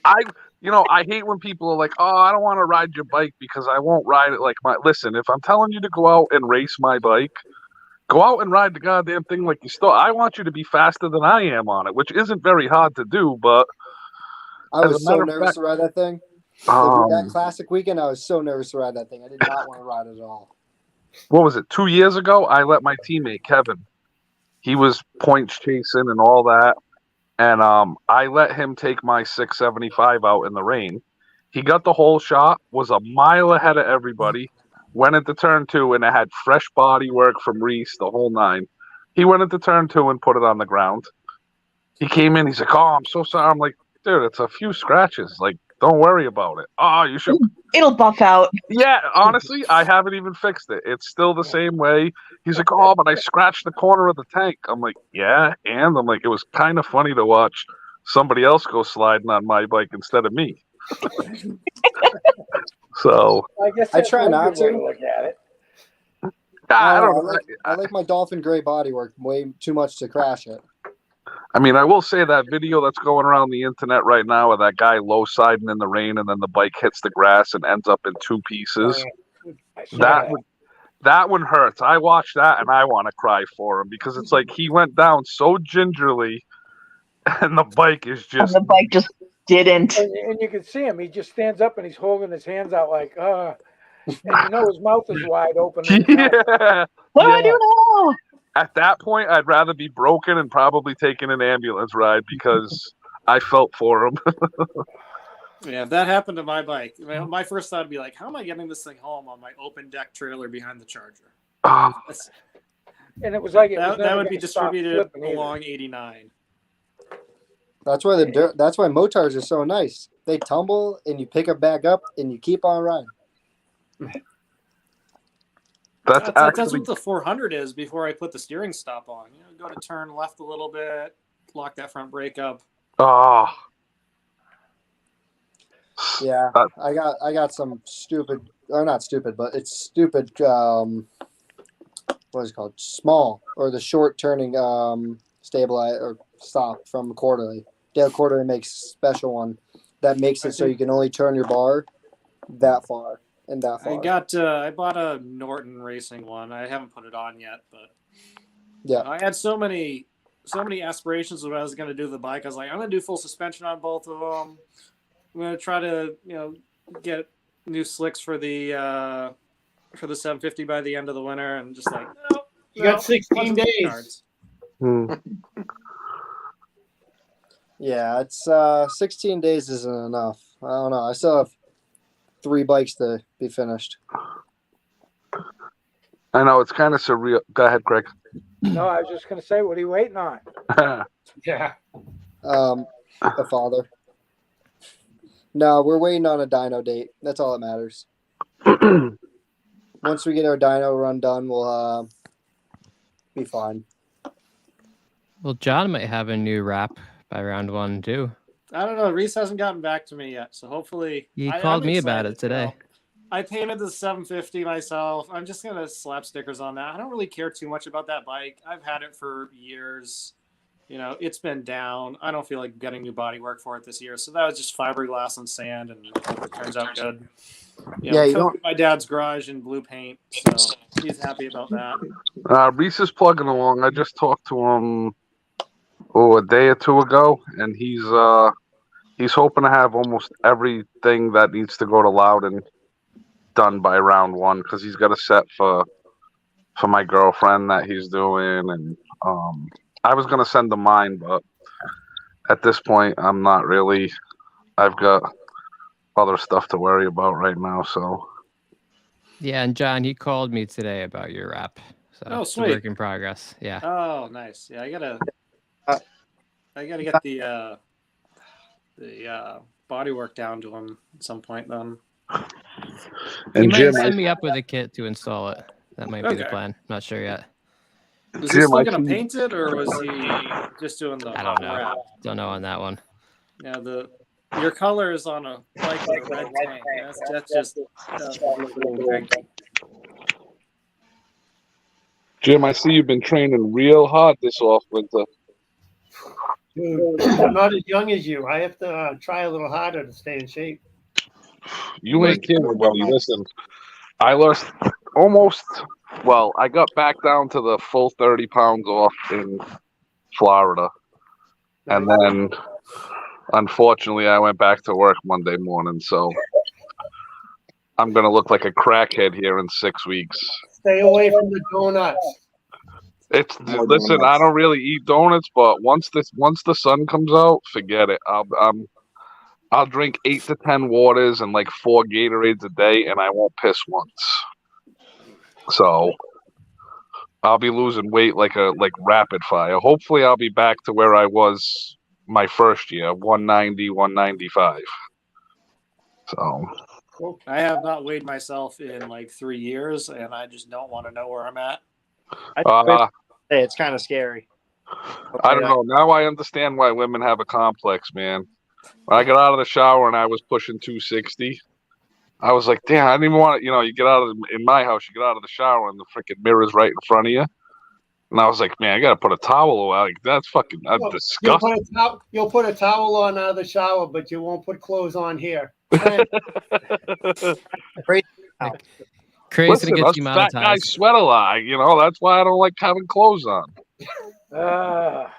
Speaker 9: I hate when people are like, "Oh, I don't want to ride your bike because I won't ride it like my." Listen, if I'm telling you to go out and race my bike, go out and ride the goddamn thing like you stole. I want you to be faster than I am on it, which isn't very hard to do, but
Speaker 8: I
Speaker 9: as
Speaker 8: was
Speaker 9: a
Speaker 8: so
Speaker 9: matter of
Speaker 8: nervous
Speaker 9: fact,
Speaker 8: to ride that thing.
Speaker 9: um,
Speaker 8: That classic weekend, I was so nervous to ride that thing. I did not want to ride it at all.
Speaker 9: what was it? 2 years ago, I let my teammate Kevin. He was points chasing and all that. And I let him take my 675 out in the rain. He got the whole shot, was a mile ahead of everybody, went into turn two, and it had fresh body work from Reese, the whole nine. He went into turn two and put it on the ground. He came in, he's like, "Oh, I'm so sorry." I'm like, "Dude, it's a few scratches. Like, don't worry about it." "Oh, you should."
Speaker 7: It'll buff out.
Speaker 9: Yeah, honestly, I haven't even fixed it. It's still the same way. He's like, "Oh, but I scratched the corner of the tank." I'm like, "Yeah," and I'm like, it was kind of funny to watch somebody else go sliding on my bike instead of me. So
Speaker 1: I guess
Speaker 8: I
Speaker 1: that's
Speaker 8: try
Speaker 1: one
Speaker 8: not
Speaker 1: good way
Speaker 8: to.
Speaker 1: to look at it.
Speaker 9: I don't know.
Speaker 8: I like my dolphin gray bodywork way too much to crash it.
Speaker 9: I mean, I will say that video that's going around the internet right now of that guy low siding in the rain and then the bike hits the grass and ends up in two pieces.
Speaker 1: I saw
Speaker 9: That that one hurts. I watched that and I want to cry for him because it's like he went down so gingerly and the bike is
Speaker 7: And
Speaker 9: just
Speaker 7: the bike just didn't.
Speaker 1: And you can see him. He just stands up and he's holding his hands out like, and his mouth is wide open. And he's not.
Speaker 9: yeah.
Speaker 7: What do I do now?
Speaker 9: At that point, I'd rather be broken and probably taking an ambulance ride because I felt for him.
Speaker 2: Yeah, if that happened to my bike, my first thought would be like, how am I getting this thing home on my open deck trailer behind the Charger? That's-
Speaker 1: And it was like it was
Speaker 2: that
Speaker 1: never
Speaker 2: would be
Speaker 1: gonna stop
Speaker 2: distributed
Speaker 1: flipping either.
Speaker 2: along 89.
Speaker 8: That's why that's why motors are so nice. They tumble and you pick it back up and you keep on riding.
Speaker 9: That's
Speaker 2: That's
Speaker 9: actually
Speaker 2: what the 400 is before I put the steering stop on. Go to turn left a little bit, lock that front brake up.
Speaker 9: oh
Speaker 8: Yeah, I got some stupid, or not stupid, but it's stupid. What is it called? Small or the short turning stabilize or stop from Quarterly. Dale Quarterly makes a special one that makes it so you can only turn your bar that far and that far.
Speaker 2: I bought a Norton Racing one. I haven't put it on yet, but
Speaker 8: Yeah.
Speaker 2: I had so many aspirations of what I was going to do to the bike. I was like, I'm going to do full suspension on both of them. I'm going to try to get new slicks for the 750 by the end of the winter, and just like
Speaker 4: You got 16 days.
Speaker 8: Yeah, it's 16 days isn't enough. I don't know. I still have 3 bikes to be finished.
Speaker 9: I know it's kind of surreal. Go ahead, Craig.
Speaker 1: No, I was just gonna say, what are you waiting on?
Speaker 4: Yeah.
Speaker 8: A father. No, we're waiting on a dyno date. That's all that matters. Once we get our dyno run done, we'll be fine.
Speaker 6: Well, John might have a new wrap by round 1 too.
Speaker 2: I don't know. Reese hasn't gotten back to me yet, so hopefully
Speaker 6: He
Speaker 2: I'm
Speaker 6: called me about
Speaker 2: excited,
Speaker 6: it today.
Speaker 2: I painted the 750 myself. I'm just gonna slap stickers on that. I don't really care too much about that bike. I've had it for years. it's been down. I don't feel like getting new body work for it this year. So that was just fiberglass and sand, and I hope it turns out good.
Speaker 8: Yeah, you don't.
Speaker 2: coated my dad's garage in blue paint, so he's happy about that.
Speaker 9: Reese is plugging along. I just talked to him a day or two ago, and he's hoping to have almost everything that needs to go to Loudon done by round one, because he's got a set for my girlfriend that he's doing, and I was gonna send him mine, but at this point I'm not really. I've got other stuff to worry about right now, so.
Speaker 6: Yeah, and John, he called me today about your wrap. So
Speaker 2: Oh,
Speaker 6: it's a
Speaker 2: sweet.
Speaker 6: work in progress. Yeah.
Speaker 2: Oh, nice. Yeah, I gotta get the body work down to him at some point then.
Speaker 6: He
Speaker 9: And
Speaker 6: might
Speaker 9: Jim,
Speaker 6: send me up with a kit to install it. That might be the
Speaker 2: Okay.
Speaker 6: plan. Not sure yet.
Speaker 2: Is he
Speaker 9: Jim,
Speaker 2: still
Speaker 9: I
Speaker 2: gonna
Speaker 9: see-
Speaker 2: paint it, or was he just doing the
Speaker 6: I don't know.
Speaker 2: wrap?
Speaker 6: Don't know on that one.
Speaker 2: Yeah, your color is on a bike with a red tank. That's just cranky.
Speaker 9: Jim, I see you've been training real hard this off winter.
Speaker 4: Dude, I'm not as young as you. I have to try a little harder to stay in shape.
Speaker 9: You ain't kidding, buddy. Listen, I lost almost. Well, I got back down to the full 30 pounds off in Florida, and then unfortunately, I went back to work Monday morning. So I'm gonna look like a crackhead here in 6 weeks.
Speaker 4: Stay away from the donuts.
Speaker 9: Listen. I don't really eat donuts, but once the sun comes out, forget it. I'll drink 8 to 10 waters and like 4 Gatorades a day, and I won't piss once. So I'll be losing weight like rapid fire. Hopefully, I'll be back to where I was my first year, 190, 195. So
Speaker 2: I have not weighed myself in like 3 years, and I just don't want to know where I'm at.
Speaker 8: Hey, it's kind of scary.
Speaker 9: I don't know. Now I understand why women have a complex, man. When I got out of the shower and I was pushing 260, I was like, damn, I didn't even want to, you get out of, in my house, you get out of the shower and the freaking mirror's right in front of you. And I was like, man, I got to put a towel away. Like, that's fucking disgusting.
Speaker 4: You'll put a towel on out of the shower, but you won't put clothes on here.
Speaker 6: Crazy
Speaker 9: Listen,
Speaker 6: to get
Speaker 9: us fat guys sweat a lot. That's why I don't like having clothes on.
Speaker 8: Yeah,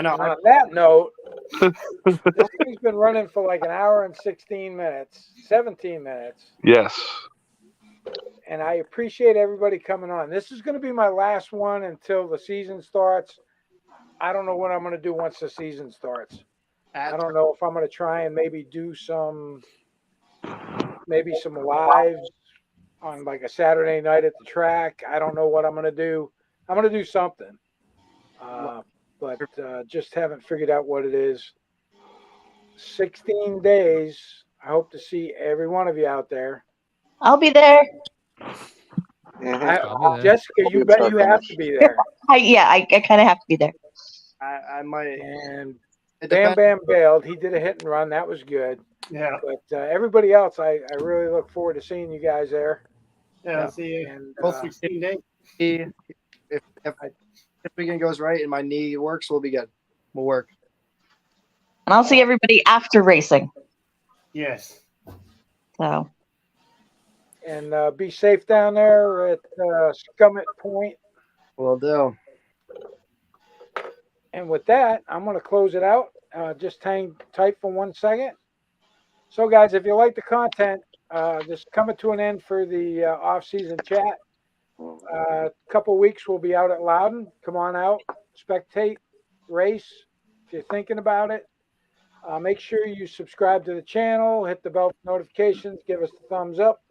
Speaker 8: no.
Speaker 1: On that note, this thing's been running for like an hour and 17 minutes.
Speaker 9: Yes.
Speaker 1: And I appreciate everybody coming on. This is going to be my last one until the season starts. I don't know what I'm going to do once the season starts. I don't know if I'm going to try and maybe do some lives on like a Saturday night at the track. I don't know what I'm going to do. I'm going to do something. But just haven't figured out what it is. 16 days. I hope to see every one of you out there.
Speaker 7: I'll be there.
Speaker 1: Jessica, you bet you have to be there.
Speaker 7: I kind of have to be there.
Speaker 8: I might.
Speaker 1: And Bam bailed. He did a hit and run. That was good.
Speaker 4: Yeah.
Speaker 1: But everybody else, I really look forward to seeing you guys there.
Speaker 4: Yeah, I'll see you.
Speaker 1: And
Speaker 4: 16 days.
Speaker 8: If weekend goes right and my knee works, we'll be good. We'll work.
Speaker 7: And I'll see everybody after racing.
Speaker 4: Yes.
Speaker 7: So.
Speaker 1: And be safe down there at Scummit Point.
Speaker 8: Will do.
Speaker 1: And with that, I'm going to close it out. Just hang tight for 1 second. So, guys, if you like the content, this is coming to an end for the off-season chat. A couple weeks, we'll be out at Loudon. Come on out, spectate, race. If you're thinking about it, make sure you subscribe to the channel, hit the bell for notifications, give us the thumbs up.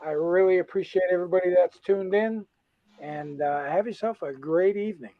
Speaker 1: I really appreciate everybody that's tuned in, and have yourself a great evening.